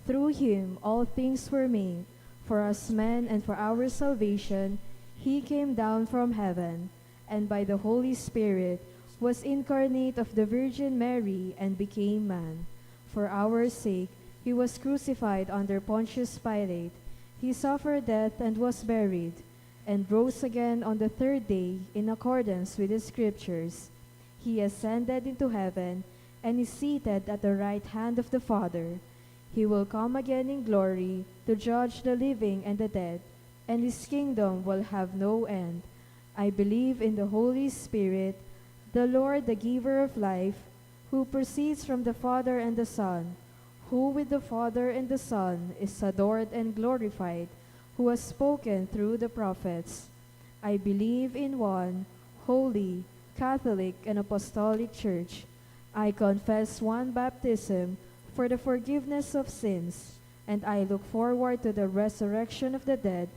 Through him all things were made. For us men and for our salvation, he came down from heaven, and by the Holy Spirit was incarnate of the Virgin Mary and became man. For our sake, he was crucified under Pontius Pilate. He suffered death and was buried, and rose again on the third day in accordance with the Scriptures. He ascended into heaven and is seated at the right hand of the Father. He will come again in glory to judge the living and the dead, and his kingdom will have no end. I believe in the Holy Spirit, the Lord, the giver of life, who proceeds from the Father and the Son, who with the Father and the Son is adored and glorified, who has spoken through the prophets. I believe in one holy, Catholic, and Apostolic Church. I confess one baptism for the forgiveness of sins, and I look forward to the resurrection of the dead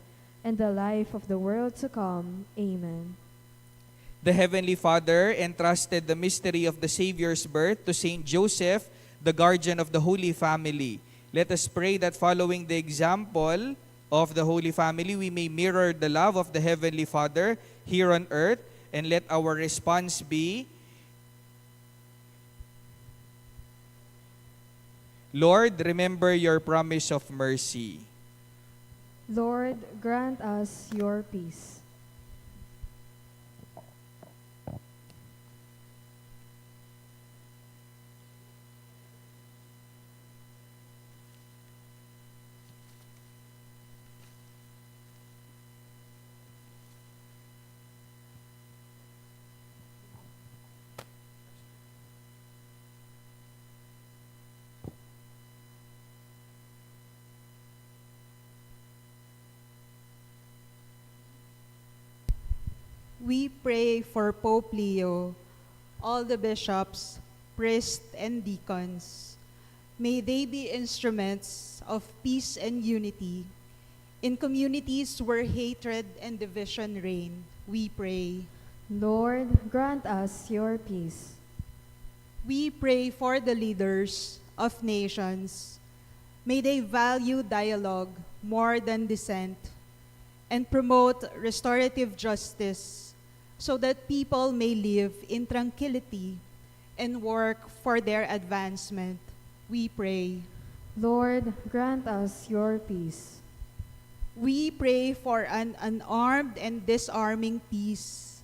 and the life of the world to come. Amen. The Heavenly Father entrusted the mystery of the Savior's birth to Saint Joseph, the guardian of the Holy Family. Let us pray that following the example of the Holy Family, we may mirror the love of the Heavenly Father here on earth, and let our response be, Lord, remember your promise of mercy. Lord, grant us your peace. We pray for Pope Leo, all the bishops, priests, and deacons. May they be instruments of peace and unity in communities where hatred and division reign. We pray. Lord, grant us your peace. We pray for the leaders of nations. May they value dialogue more than dissent and promote restorative justice so that people may live in tranquility and work for their advancement. We pray. Lord, grant us your peace. We pray for an unarmed and disarming peace.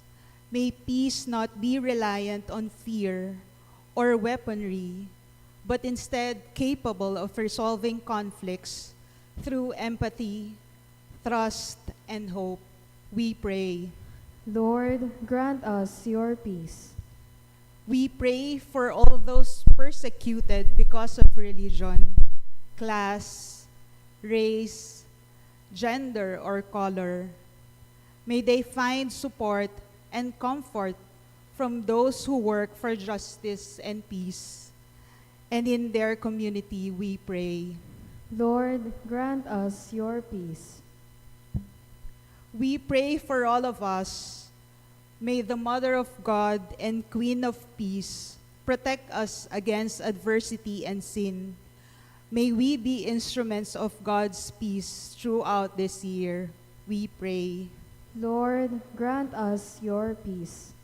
May peace not be reliant on fear or weaponry, but instead capable of resolving conflicts through empathy, trust, and hope. We pray. Lord, grant us your peace. We pray for all those persecuted because of religion, class, race, gender, or color. May they find support and comfort from those who work for justice and peace. And in their community, we pray. Lord, grant us your peace. We pray for all of us. May the Mother of God and Queen of Peace protect us against adversity and sin. May we be instruments of God's peace throughout this year. We pray. Lord, grant us your peace.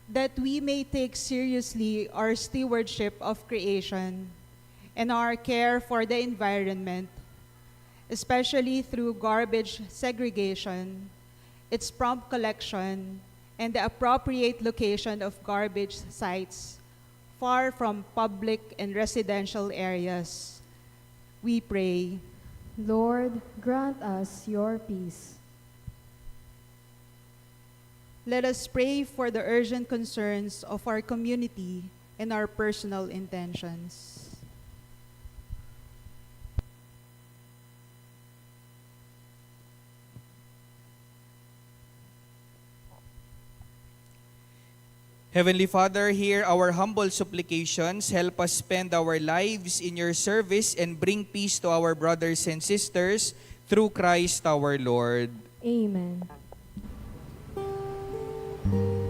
That we may take seriously our stewardship of creation and our care for the environment, especially through garbage segregation, its prompt collection, and the appropriate location of garbage sites far from public and residential areas. We pray. Lord, grant us your peace. Let us pray for the urgent concerns of our community and our personal intentions. Heavenly Father, hear our humble supplications. Help us spend our lives in your service and bring peace to our brothers and sisters through Christ our Lord. Amen. Amor,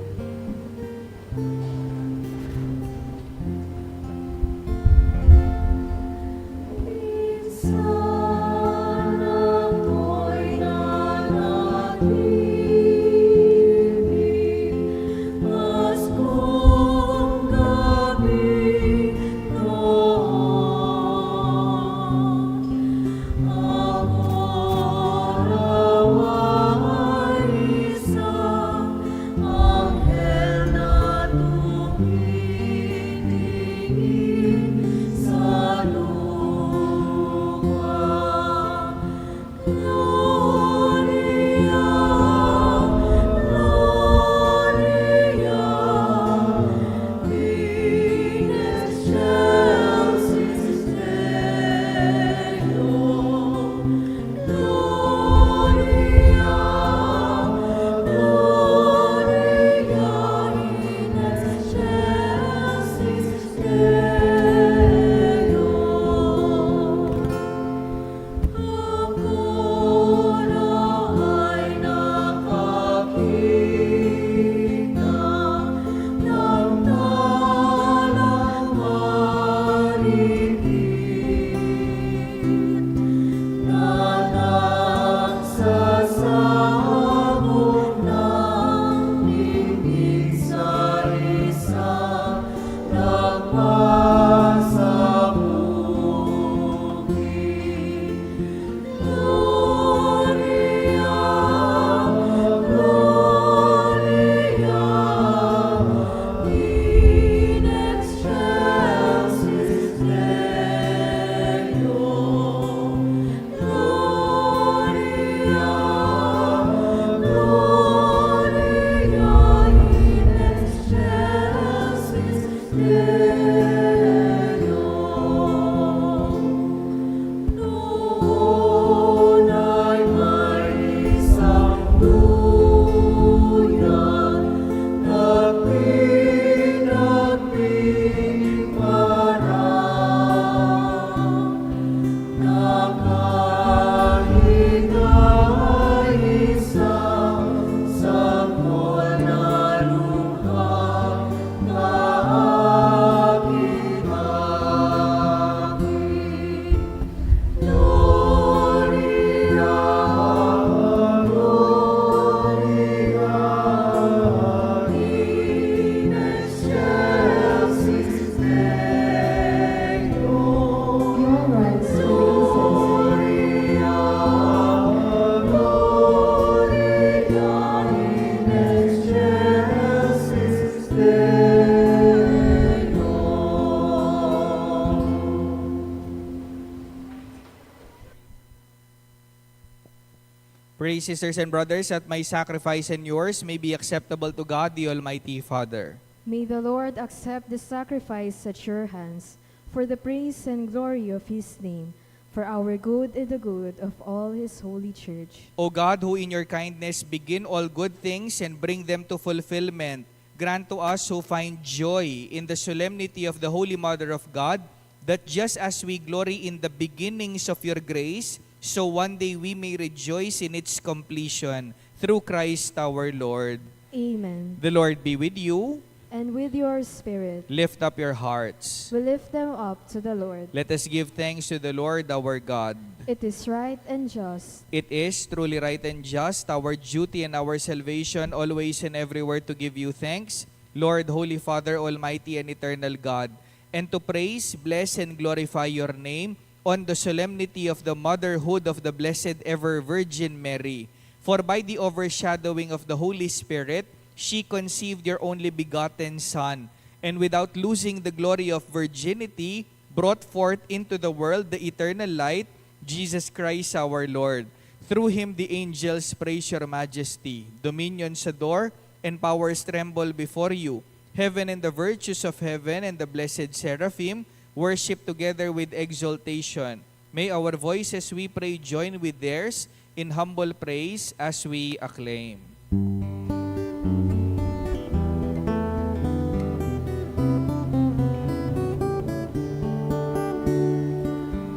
Pray, sisters and brothers, that my sacrifice and yours may be acceptable to God, the Almighty Father. May the Lord accept the sacrifice at your hands for the praise and glory of his name, for our good and the good of all his holy church. O God, who in your kindness begin all good things and bring them to fulfillment, grant to us who find joy in the solemnity of the Holy Mother of God, that just as we glory in the beginnings of your grace, so one day we may rejoice in its completion, through Christ our Lord. Amen. The Lord be with you. And with your spirit, Lift up your hearts. we lift them up to the Lord. Let us give thanks to the Lord our God. It is right and just, It is truly right and just, our duty and our salvation, always and everywhere to give you thanks, Lord, Holy Father, Almighty and Eternal God, and to praise, bless, and glorify your name on the solemnity of the motherhood of the Blessed Ever Virgin Mary. For by the overshadowing of the Holy Spirit, she conceived your only begotten Son, and without losing the glory of virginity, brought forth into the world the eternal light, Jesus Christ our Lord. Through him the angels praise your majesty, dominions adore, and powers tremble before you. Heaven and the virtues of heaven and the blessed seraphim worship together with exaltation. May our voices, we pray, join with theirs in humble praise as we acclaim.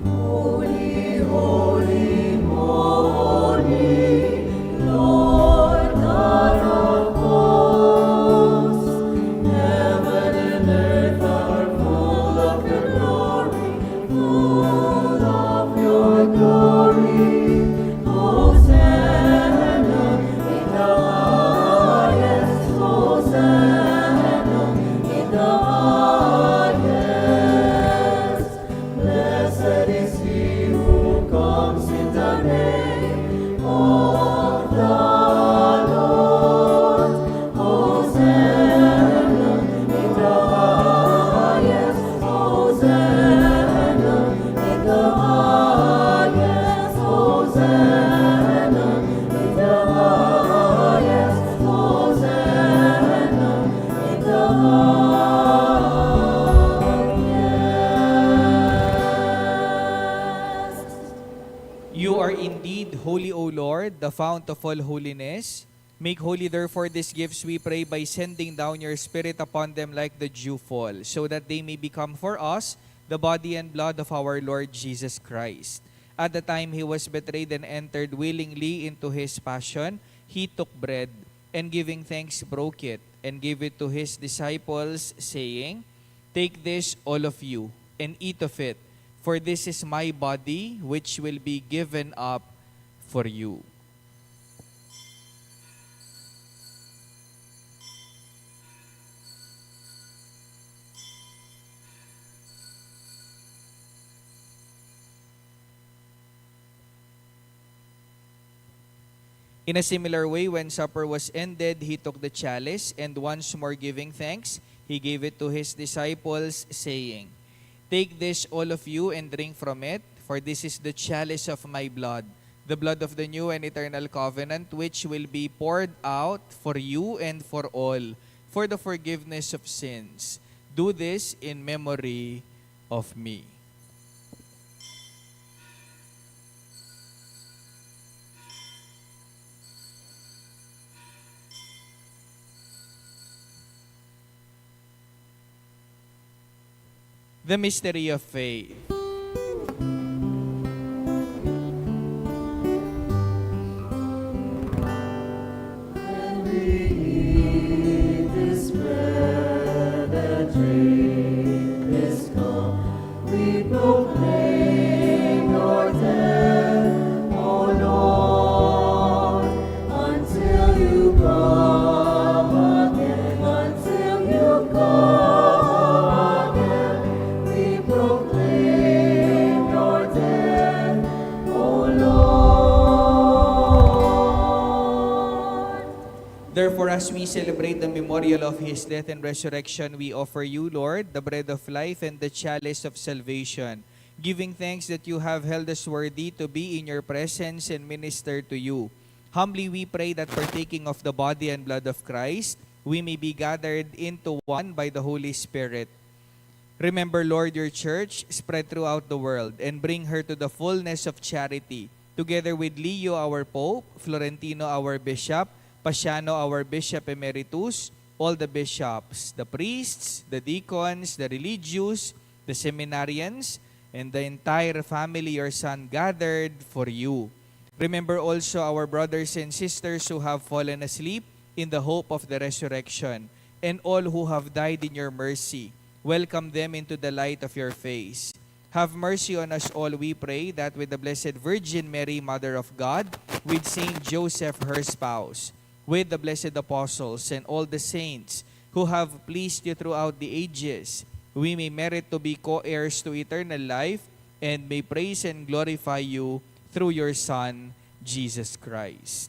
Holy, holy, holy, Lord God of hosts, heaven and earth are full of your glory, full of your glory. Hosanna in the highest, Hosanna in the highest. Blessed is he who comes in the name of the Lord. Hosanna in the highest, Hosanna in the highest, Hosanna in the highest, Hosanna in the highest. You are indeed holy, O Lord, the fount of all holiness. Make holy therefore these gifts, we pray, by sending down your Spirit upon them like the dewfall, so that they may become for us the body and blood of our Lord Jesus Christ. At the time he was betrayed and entered willingly into his passion, he took bread, and giving thanks broke it, and gave it to his disciples, saying, Take this, all of you, and eat of it, for this is my body, which will be given up for you. In a similar way, when supper was ended, he took the chalice, and once more giving thanks, he gave it to his disciples, saying, Take this, all of you, and drink from it, for this is the chalice of my blood, the blood of the new and eternal covenant, which will be poured out for you and for all, for the forgiveness of sins. Do this in memory of me. The mystery of faith. And we eat this bread and drink this cup, we proclaim your death, O Lord, until you come again, until you come again. We proclaim your death, O Lord. Therefore, as we celebrate the memorial of his death and resurrection, we offer you, Lord, the bread of life and the chalice of salvation, giving thanks that you have held us worthy to be in your presence and minister to you. Humbly we pray that partaking of the body and blood of Christ, we may be gathered into one by the Holy Spirit. Remember, Lord, your church spread throughout the world and bring her to the fullness of charity, together with Leo, our Pope, Florentino, our Bishop, Pasiano, our Bishop Emeritus, all the bishops, the priests, the deacons, the religious, the seminarians, and the entire family your Son gathered for you. Remember also our brothers and sisters who have fallen asleep in the hope of the resurrection, and all who have died in your mercy. Welcome them into the light of your face. Have mercy on us all, we pray, that with the Blessed Virgin Mary, Mother of God, with Saint Joseph, her spouse, with the blessed apostles and all the saints who have pleased you throughout the ages, we may merit to be co-heirs to eternal life and may praise and glorify you through your Son, Jesus Christ.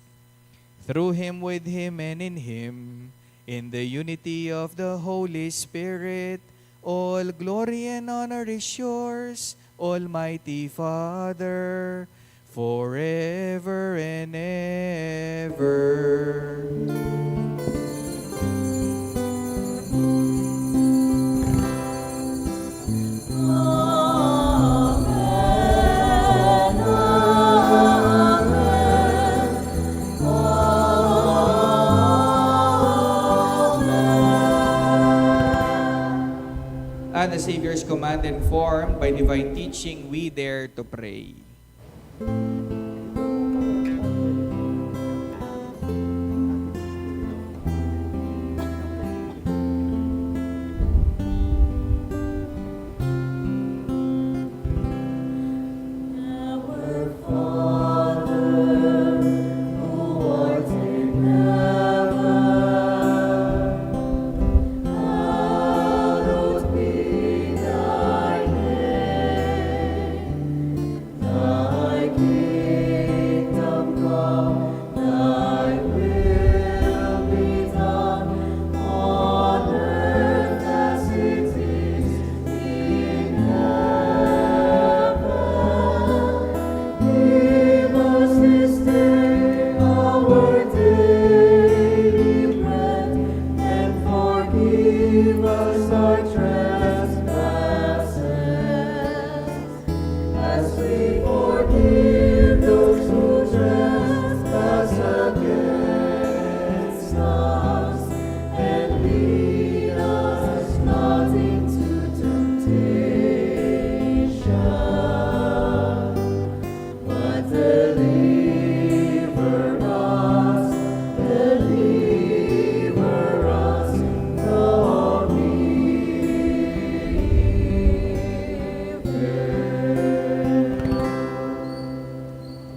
Through him, with him, and in him, in the unity of the Holy Spirit, all glory and honor is yours, Almighty Father, forever and ever. And the Savior's command, informed by divine teaching, we dare to pray.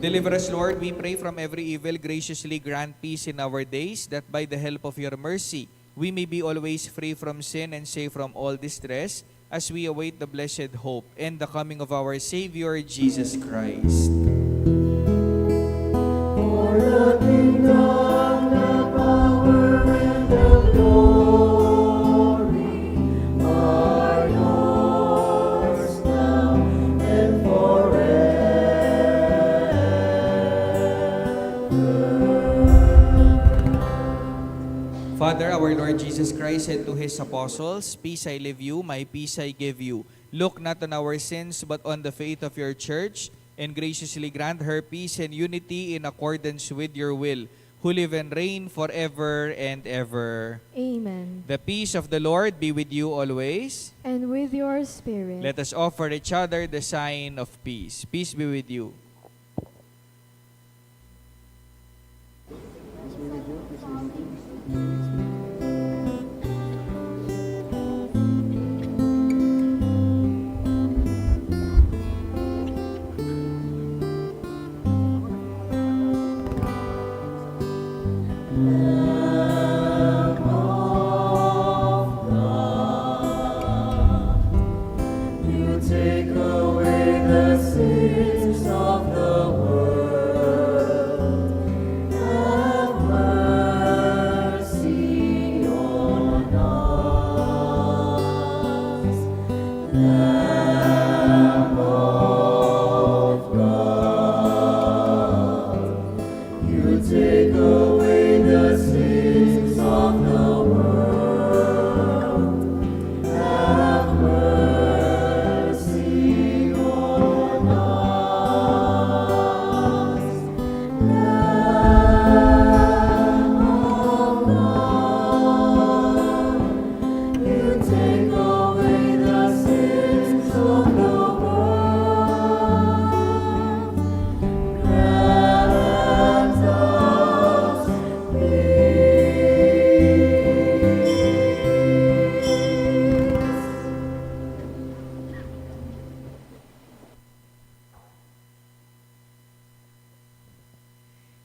Deliver us, Lord, we pray, from every evil. Graciously grant peace in our days, that by the help of your mercy, we may be always free from sin and safe from all distress, as we await the blessed hope and the coming of our Savior, Jesus Christ. For the kingdom, the power, and the glory are yours now and forever. Father, our Lord Jesus Christ said to his apostles, "Peace I leave you, my peace I give you. Look not on our sins, but on the faith of your church, and graciously grant her peace and unity in accordance with your will, who live and reign forever and ever." Amen. The peace of the Lord be with you always. And with your spirit. Let us offer each other the sign of peace. Peace be with you. You take away the sins of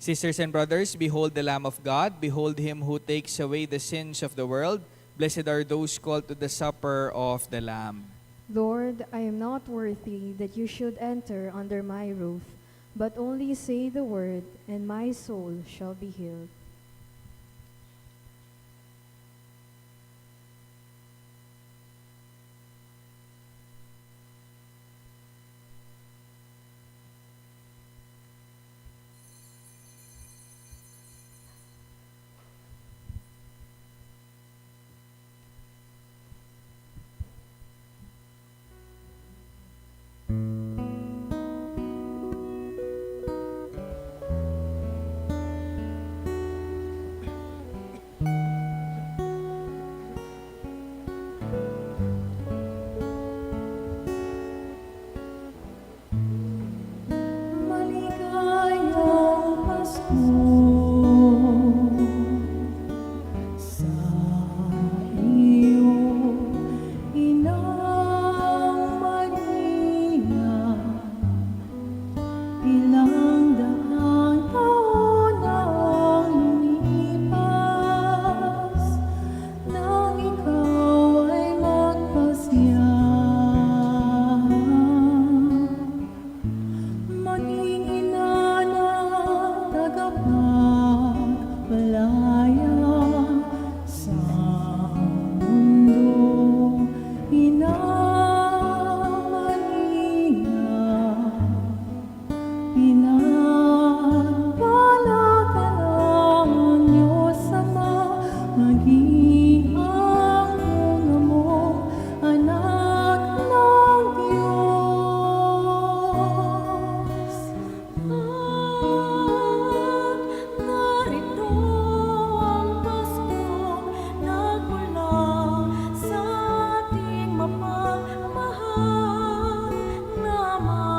Sisters and brothers, behold the Lamb of God. Behold him who takes away the sins of the world. Blessed are those called to the supper of the Lamb. Lord, I am not worthy that you should enter under my roof, but only say the word, and my soul shall be healed. Maligayang Pasko sa iyo, Inang Maria. Ilang daang taon ang lumipas nang ikaw ay magpasya. Maging ina ng tagapagpalaya sa mundo, Inang Maria. Pinagpala ka ng Diyos Ama, maging ang mga mong anak ng Diyos. At narito ang Paskong nagmula sa ating mapagmahal na Ama.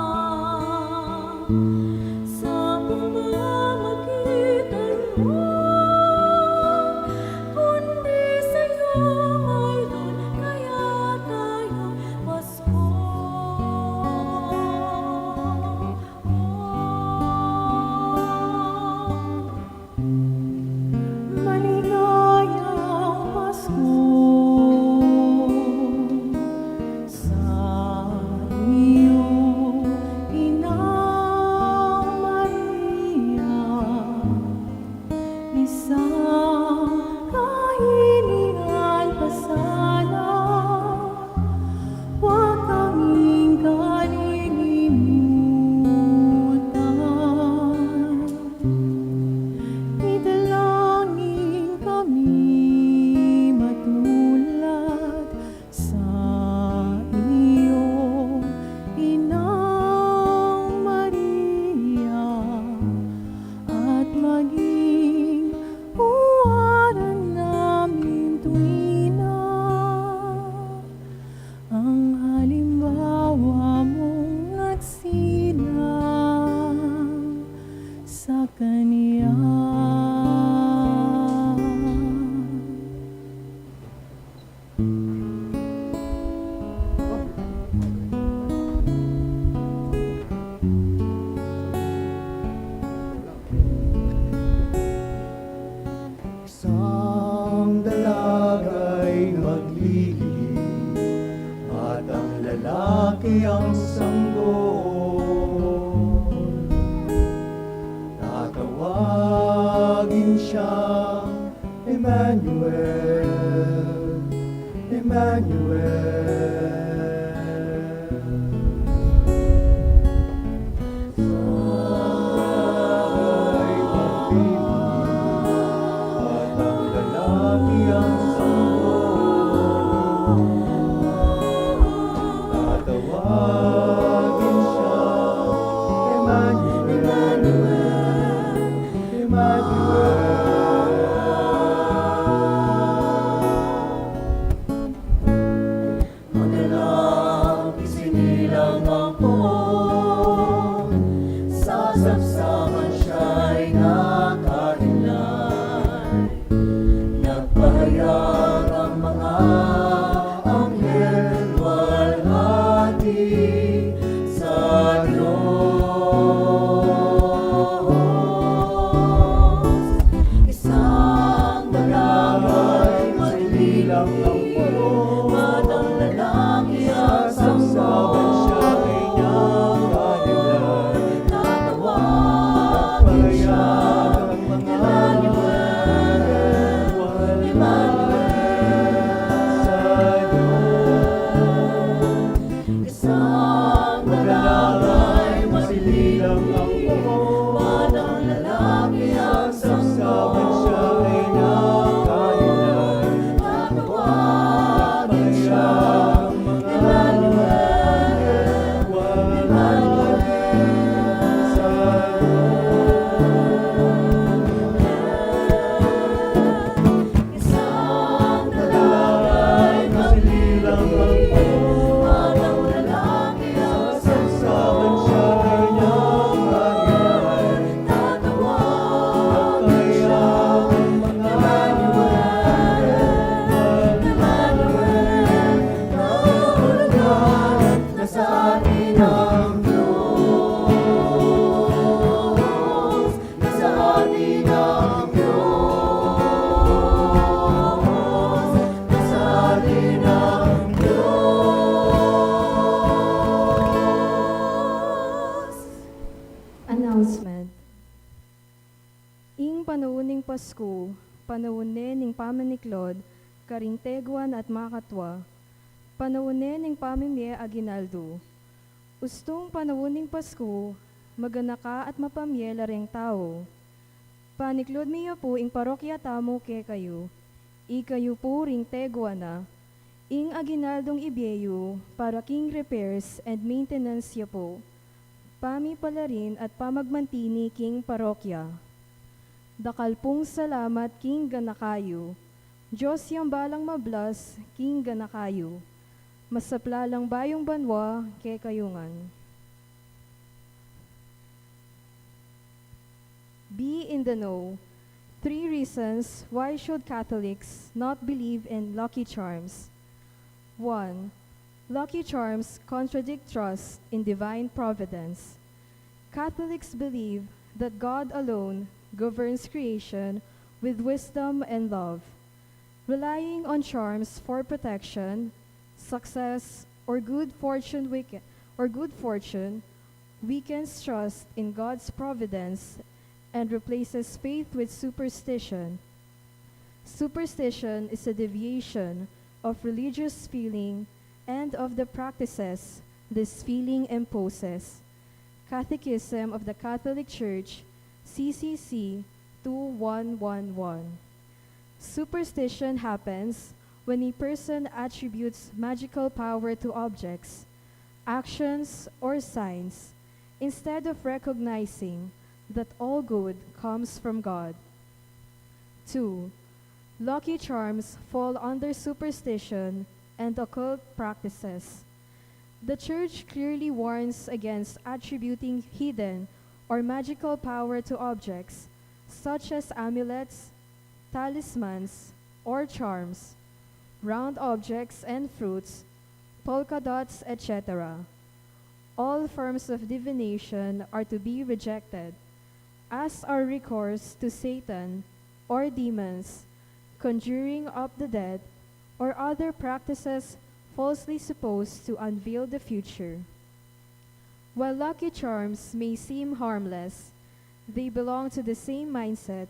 Sa pamamagitan mo, kundi sa'yo mayroon kaya tayong Pasko. Maligayang Pasko sa iyo, Inang Maria. Isang kahilingan pa sana, huwag kaming kalilimutan. Idalangin kami matulad sa iyo, Inang Maria, at maging huwaran namin tuwina ang halimbawa mong nagsilang sa Kaniya. Isang dalaga'y maglilihim at ang lalaki ang sanggol. Tatawagin siyang Emmanuel, Emmanuel. Ay maglilihim at ang lalaki ang sanggol. Tatawagin siyang Emmanuel, Emmanuel. ang buo. Batang lalaki ang sangsaban siya ay nakahilan. Tatawagin siya Emmanuel, isang malalay, masilang ang buo. Batang lalaki ang sangsaban siya ay nakahilan. Tatawagin siya Emmanuel, isang malalay, masilang ang buo. Batang lalaki ang sangsaban siya ay nakahilan. Tatawagin siya Emmanuel, nahulugan na sa atin ang Diyos, na sa atin ang Diyos, na sa atin ang Diyos. Announcement. Ing panauning Pasko, panaunin ning pamaniklod, karinteguan at makatwa, panaunin ning pamimye aginaldo. Ustong panauning Pasko, maganaka at mapamye lareng tao. Paniklod miyo po ing parokya tamo ke kayo, ikayo po ring teguan na, ing aginaldong ibyeyo para king repairs and maintenance ya po. Pami pala rin at pamagmantini king parokya. Dakal pong salamat king ganakayo. Diyos yung balang mablas king ganakayo. Masaplalang bayong banwa ke kayungan. Be in the know. 3 reasons why should Catholics not believe in Lucky Charms. 1. Lucky Charms contradict trust in divine providence. Catholics believe that God alone governs creation with wisdom and love. Relying on charms for protection, success, or good fortune weakens trust in God's providence and replaces faith with superstition. Superstition is a deviation of religious feeling and of the practices this feeling imposes. Catechism of the Catholic Church, CCC 2111. Superstition happens when a person attributes magical power to objects, actions, or signs, instead of recognizing that all good comes from God. 2. Lucky charms fall under superstition and occult practices. The Church clearly warns against attributing hidden or magical power to objects, such as amulets, talismans, or charms, round objects and fruits, polka dots, etc. All forms of divination are to be rejected, as are recourse to Satan or demons, conjuring up the dead, or other practices falsely supposed to unveil the future. While lucky charms may seem harmless, they belong to the same mindset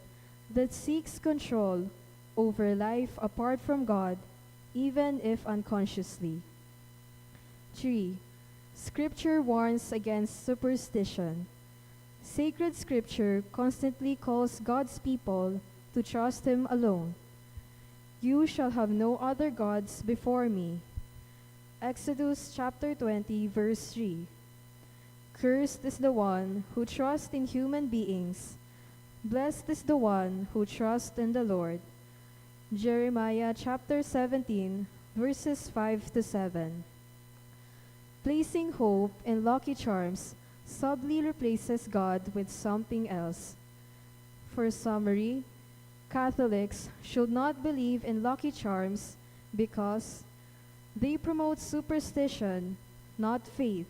that seeks control over life apart from God, even if unconsciously. 3. Scripture warns against superstition. Sacred Scripture constantly calls God's people to trust Him alone. You shall have no other gods before me. Exodus chapter 20, verse 3. Cursed is the one who trusts in human beings. Blessed is the one who trusts in the Lord. Jeremiah chapter 17, verses 5 to 7. Placing hope in lucky charms subtly replaces God with something else. For summary, Catholics should not believe in lucky charms because they promote superstition, not faith.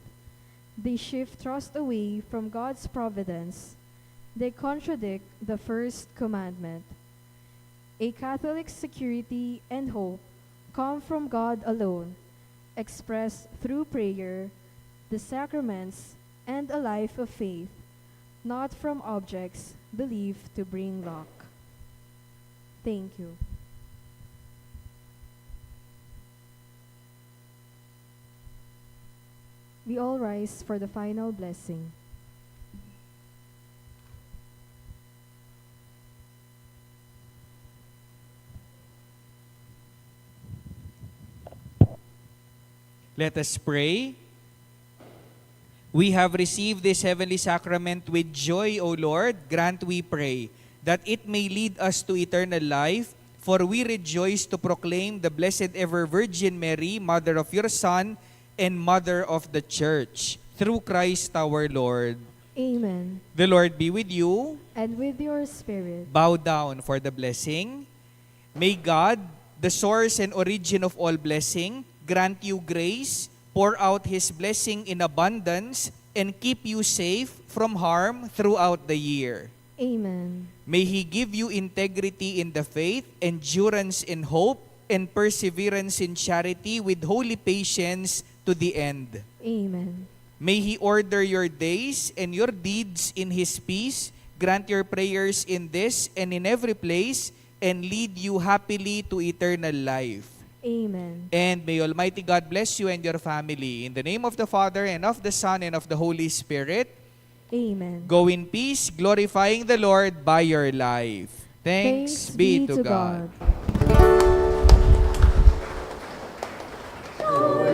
They shift trust away from God's providence. They contradict the first commandment. A Catholic's security and hope come from God alone, expressed through prayer, the sacraments, and a life of faith, not from objects believed to bring luck. Thank you. We all rise for the final blessing. Let us pray. We have received this heavenly sacrament with joy, O Lord. Grant, we pray, that it may lead us to eternal life, for we rejoice to proclaim the Blessed Ever Virgin Mary, Mother of your Son, and Mother of the Church, through Christ our Lord. Amen. The Lord be with you. And with your spirit. Bow down for the blessing. May God, the source and origin of all blessing, grant you grace, pour out His blessing in abundance, and keep you safe from harm throughout the year. Amen. May He give you integrity in the faith, endurance in hope, and perseverance in charity with holy patience to the end. Amen. May He order your days and your deeds in His peace, grant your prayers in this and in every place, and lead you happily to eternal life. Amen. And may Almighty God bless you and your family. In the name of the Father, and of the Son, and of the Holy Spirit. Amen. Go in peace, glorifying the Lord by your life. Thanks be to God.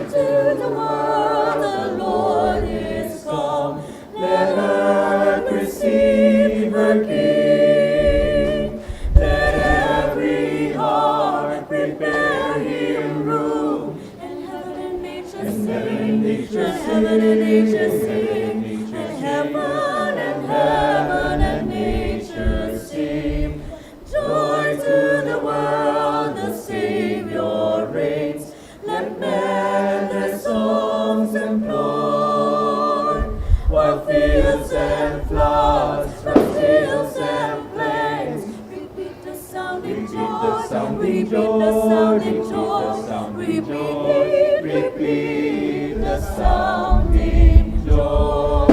To the world the Lord is come. Let earth receive her King. Let every heart prepare Him room. And heaven and nature sing. And heaven and nature sing. And heaven and nature sing. Joy to the world, the Savior reigns. Let men their songs employ, while fields and floods from hills and plains repeat the sounding joy, repeat the sounding joy, repeat the sounding joy.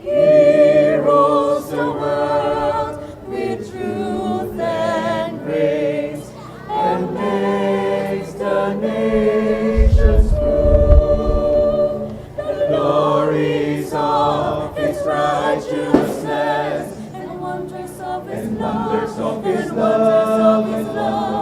Heroes the world with truth and grace, and makes the nations prove the glories of His righteousness and wonders of His love, and wonders of His love.